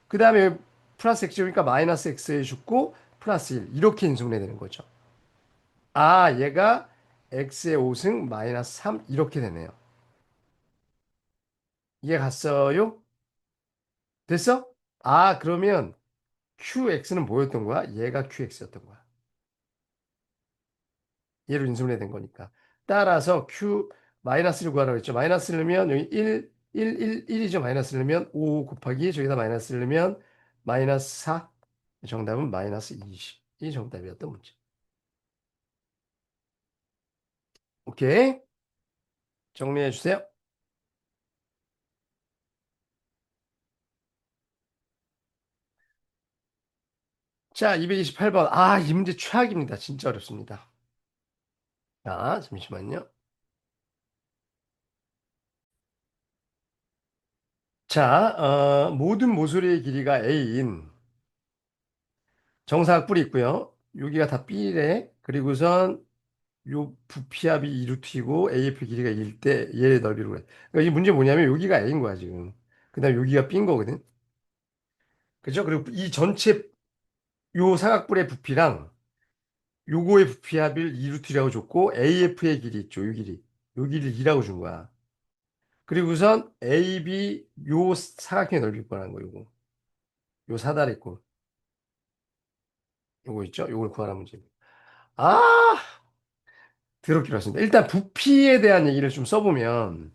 그 다음에 플러스 x 제곱이니까 마이너스 x에 죽고 플러스 1 이렇게 인수분해 되는 거죠. 아 얘가 x의 5승 마이너스 3 이렇게 되네요. 이해 갔어요? 됐어? 아 그러면 qx는 뭐였던 거야? 얘가 qx였던 거야. 얘로 인수분해 된 거니까. 따라서 q 마이너스를 구하라고 했죠. 마이너스를 넣으면 여기 1이죠. 마이너스를 넣으면 5 곱하기 저기다 마이너스를 넣으면 마이너스 4. 정답은 마이너스 20. 이 정답이었던 문제. 오케이. 정리해 주세요. 자, 228번. 아, 이 문제 최악입니다. 진짜 어렵습니다. 자, 잠시만요. 자, 모든 모서리의 길이가 A인 정사각 뿔이 있고요. 여기가 다 B래. 그리고선 요 부피압이 2루트이고 AF 길이가 1대 얘의 넓이로 그래. 그러니까 이 문제 뭐냐면 여기가 A인 거야, 지금. 그다음에 여기가 B인 거거든. 그죠? 그리고 이 전체 요 사각뿔의 부피랑 요거의 부피합을 2루트라고 줬고 AF의 길이 있죠. 요 길이. 요 길이를 2라고 준 거야. 그리고선 AB 요 사각형의 넓이 구하는 거 요거. 요 사다리 꼴. 요거 있죠? 요걸 구하라는 문제입니다. 아, 더럽게 어렵습니다. 일단 부피에 대한 얘기를 좀 써보면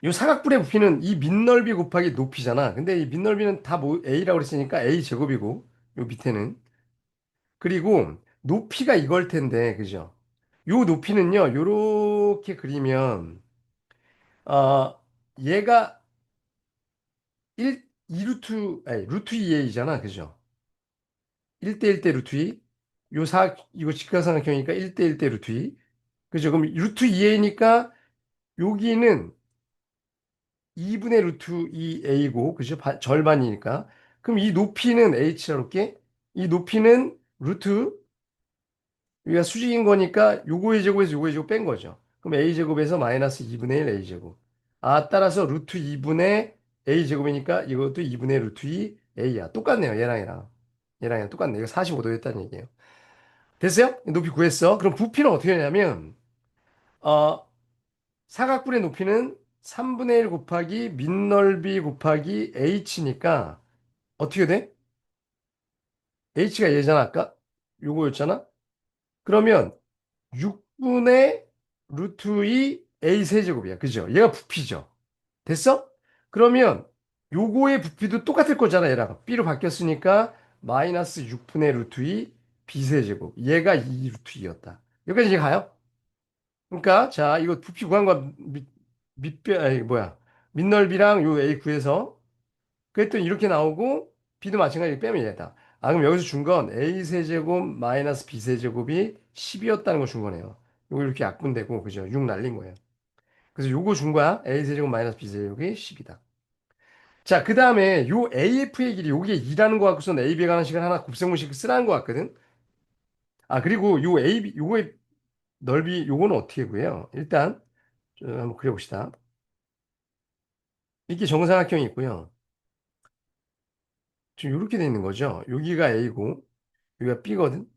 요 사각뿔의 부피는 이 밑넓이 곱하기 높이잖아. 근데 이 밑넓이는 다 뭐 A라고 그랬으니까 A 제곱이고 요 밑에는 그리고 높이가 이걸 텐데 그죠? 요 높이는요. 요렇게 그리면 얘가 2루트 아니 루트 2A잖아. 그죠? 1대 1대 루트 2. 요 이거 직각삼각형이니까 1대 1대 루트 2. 그죠? 그럼 루트 2A니까 여기는 2분의 루트 2A고, 그죠? 절반이니까. 그럼 이 높이는 H라고 할게. 이 높이는 루트, 여기가 수직인 거니까 요거의 제곱에서 요거의 제곱 뺀 거죠. 그럼 A제곱에서 마이너스 2분의 1 A제곱. 아, 따라서 루트 2분의 A제곱이니까 이것도 2분의 루트 2 A야. 똑같네요. 얘랑 똑같네. 이거 45도였다는 얘기예요. 됐어요? 높이 구했어. 그럼 부피는 어떻게 되냐면, 어, 사각뿔의 높이는 3분의 1 곱하기 밑넓이 곱하기 h니까 어떻게 돼? h가 얘잖아 아까? 요거였잖아? 그러면 6분의 루트 2 a 세제곱이야. 그죠? 얘가 부피죠. 됐어? 그러면 요거의 부피도 똑같을 거잖아. 얘랑 b로 바뀌었으니까 마이너스 6분의 루트 2 b 세제곱. 얘가 2 루트 2였다. 여기까지 이제 가요? 그러니까 자 이거 부피 구한 거 밑변 아니 뭐야 밑넓이랑 요 A 구해서 그랬더니 이렇게 나오고 B도 마찬가지로 빼면 얘다. 아 그럼 여기서 준 건 A 세제곱 마이너스 B 세제곱이 10이었다는 거 준 거네요. 요거 이렇게 약분되고 그죠? 6 날린 거예요. 그래서 요거 준 거야. A 세제곱 마이너스 B 세제곱이 10이다. 자, 그 다음에 요 AF의 길이 요게 2라는 거 갖고선 AB에 관한 식을 하나 곱셈공식 쓰라는 거 같거든. 아 그리고 요 AB 요거의 넓이 요거는 어떻게 구해요? 일단 한번 그려봅시다. 이렇게 정사각형이 있고요. 지금 이렇게 돼 있는 거죠. 여기가 A고 여기가 B거든.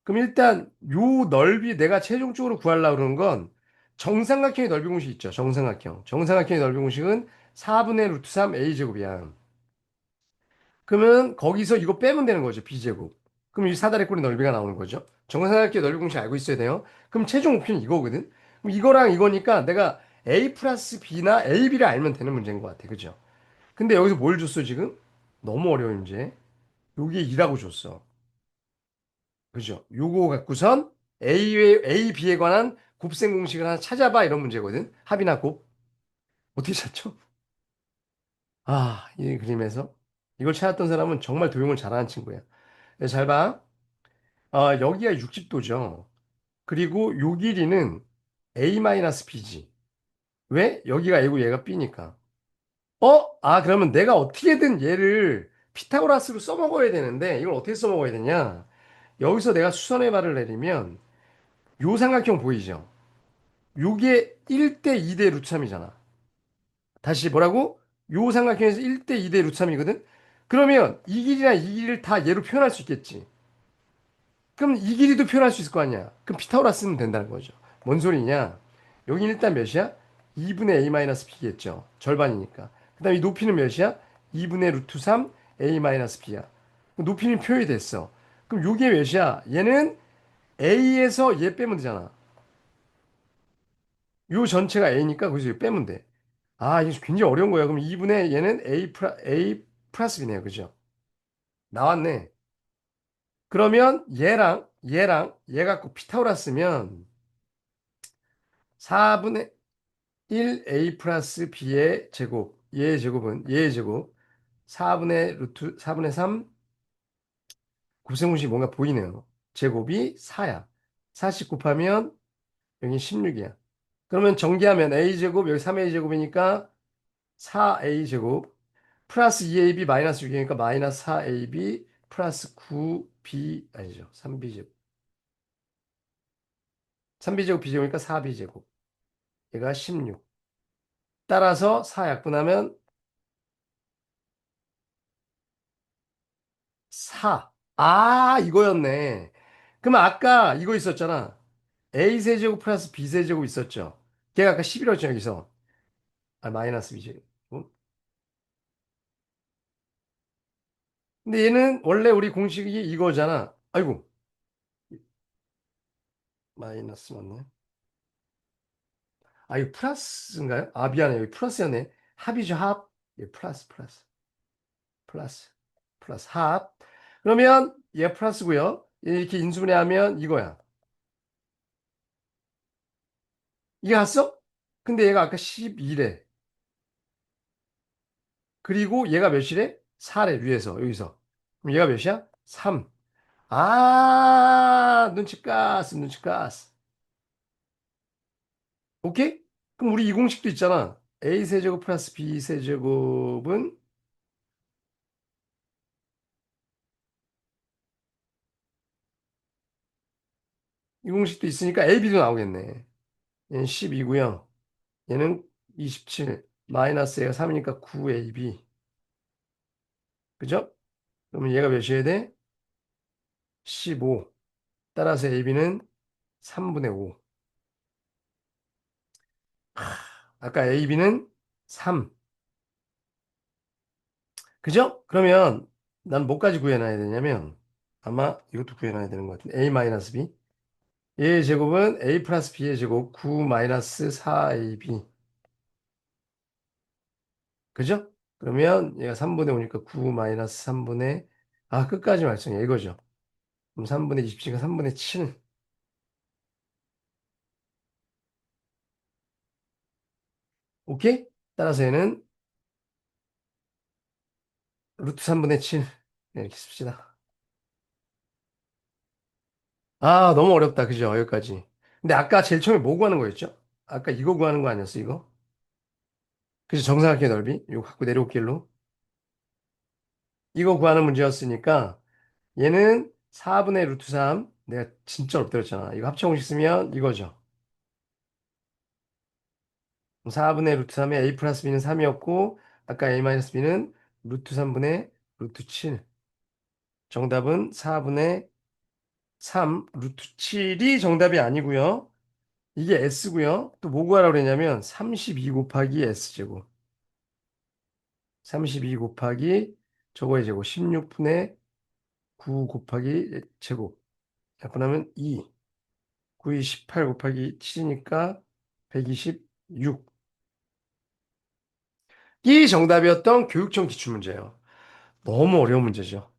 그럼 일단 요 넓이 내가 최종적으로 구하려고 그러는 건 정삼각형의 넓이 공식 있죠. 정삼각형. 정삼각형의 넓이 공식은 4분의 루트 3 A제곱이야. 그러면 거기서 이거 빼면 되는 거죠. B제곱. 그럼 이 사다리꼴의 넓이가 나오는 거죠. 정삼각형의 넓이 공식 알고 있어야 돼요. 그럼 최종 목표는 이거거든. 그럼 이거랑 이거니까 내가 A 플러스 B나 AB를 알면 되는 문제인 것 같아. 그죠? 근데 여기서 뭘 줬어, 지금? 너무 어려워, 이제. 요게 2라고 줬어. 그죠? 요거 갖고선 A, B에 관한 곱셈 공식을 하나 찾아봐. 이런 문제거든. 합이나 곱. 어떻게 찾죠? 아, 이 그림에서. 이걸 찾았던 사람은 정말 도용을 잘하는 친구야. 잘 봐. 여기가 60도죠. 그리고 요 길이는 A-B지. 왜? 여기가 A고 얘가 B니까. 그러면 내가 어떻게든 얘를 피타고라스로 써먹어야 되는데, 이걸 어떻게 써먹어야 되냐? 여기서 내가 수선의 발을 내리면 요 삼각형 보이죠? 요게 1대 2대 루트 3이잖아. 다시 뭐라고? 요 삼각형에서 1대 2대 루트 3이거든? 그러면 이 길이랑 이 길이를 다 얘로 표현할 수 있겠지. 그럼 이 길이도 표현할 수 있을 거 아니야. 그럼 피타고라스는 된다는 거죠. 뭔 소리냐? 여기는 일단 몇이야? 2분의 a-b겠죠. 절반이니까. 그 다음에 이 높이는 몇이야? 2분의 루트 3 a-b야. 높이는 표현이 됐어. 그럼 요게 몇이야? 얘는 a에서 얘 빼면 되잖아. 요 전체가 a니까 거기서 얘 빼면 돼. 아, 이게 굉장히 어려운 거야. 그럼 2분의 얘는 a 플러스 b네요. 그죠? 나왔네. 그러면 얘랑 얘 갖고 피타고라스면 4분의 1a 플러스 b의 제곱, 얘의 제곱은 얘의 제곱 4분의 3 곱셈공식이 뭔가 보이네요. 제곱이 4야. 4씩 곱하면 여기 16이야. 그러면 전개하면 a제곱 여기 3a 제곱이니까 4a 제곱 플러스 2ab 마이너스 6이니까 마이너스 4ab 플러스 9b 아니죠. 3b제곱. 3b제곱 b제곱이니까 4b제곱. 얘가 16. 따라서 4 약분하면 4. 아, 이거였네. 그러면 아까 이거 있었잖아. a세제곱 플러스 b세제곱 있었죠. 걔가 아까 11이었죠, 여기서. 아, 마이너스 b제곱. 근데 얘는 원래 우리 공식이 이거잖아. 아이고, 마이너스 맞네. 아, 이거 플러스인가요? 아, 미안해. 여기 플러스였네. 합이죠, 합. 예, 플러스, 합. 그러면 얘 플러스고요. 얘 이렇게 인수분해하면 이거야. 이게 갔어? 근데 얘가 아까 12래. 그리고 얘가 몇이래? 4래, 위에서, 여기서. 그럼 얘가 몇이야? 3. 아, 눈치 깠어, 눈치 깠어. 오케이? 그럼 우리 이 공식도 있잖아. A 세제곱 플러스 B 세제곱은 이 공식도 있으니까 AB도 나오겠네. 얘는 12고요. 얘는 27. 마이너스 얘가 3이니까 9AB. 그죠? 그러면 얘가 몇이어야 돼? 15. 따라서 AB는 3분의 5. 아까 AB는 3. 그죠? 그러면 난 뭐까지 구해놔야 되냐면 아마 이것도 구해놔야 되는 것 같은데 A 마이너스 B. A의 제곱은 A 플러스 B의 제곱 9 마이너스 4AB. 그죠? 그러면 얘가 3분의 5니까 9 마이너스 3분의 끝까지 말씀해 이거죠. 그럼 3분의 27가 3분의 7. 오케이? 따라서 얘는 루트 3분의 7. 네, 이렇게 씁시다. 아, 너무 어렵다. 그죠? 여기까지. 근데 아까 제일 처음에 뭐 구하는 거였죠? 아까 이거 구하는 거 아니었어, 이거? 그죠? 정사각형의 넓이. 이거 갖고 내려올길로. 이거 구하는 문제였으니까 얘는 4분의 루트 3. 내가 진짜 어렵다 그랬잖아. 이거 합쳐공식 쓰면 이거죠. 4분의 루트 3에 a 플러스 b는 3이었고 아까 a 마이너스 b는 루트 3분의 루트 7. 정답은 4분의 3 루트 7이 정답이 아니고요. 이게 s고요. 또 뭐 구하라고 그랬냐면 32 곱하기 s제곱. 32 곱하기 저거의 제곱 16분의 9 곱하기 제곱. 약분하면 2. 9이 18 곱하기 7이니까 126. 이 정답이었던 교육청 기출문제예요. 너무 어려운 문제죠.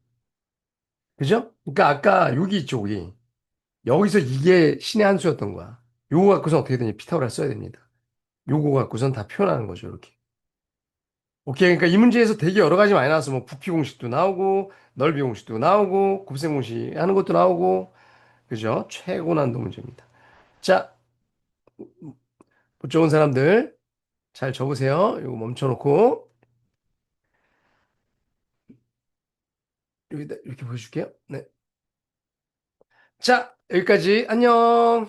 그죠? 그러니까 아까 여기 있죠, 여기. 여기서 이게 신의 한 수였던 거야. 요거 갖고서 어떻게 되냐. 피타고라스 써야 됩니다. 요거 갖고선 다 표현하는 거죠, 이렇게. 오케이. 그러니까 이 문제에서 되게 여러 가지 많이 나왔어. 뭐 부피 공식도 나오고, 넓이 공식도 나오고, 곱셈 공식 하는 것도 나오고, 그죠? 최고 난도 문제입니다. 자, 못 적은 사람들 잘 적으세요. 이거 멈춰놓고, 여기다 이렇게 보여줄게요. 네. 자, 여기까지. 안녕.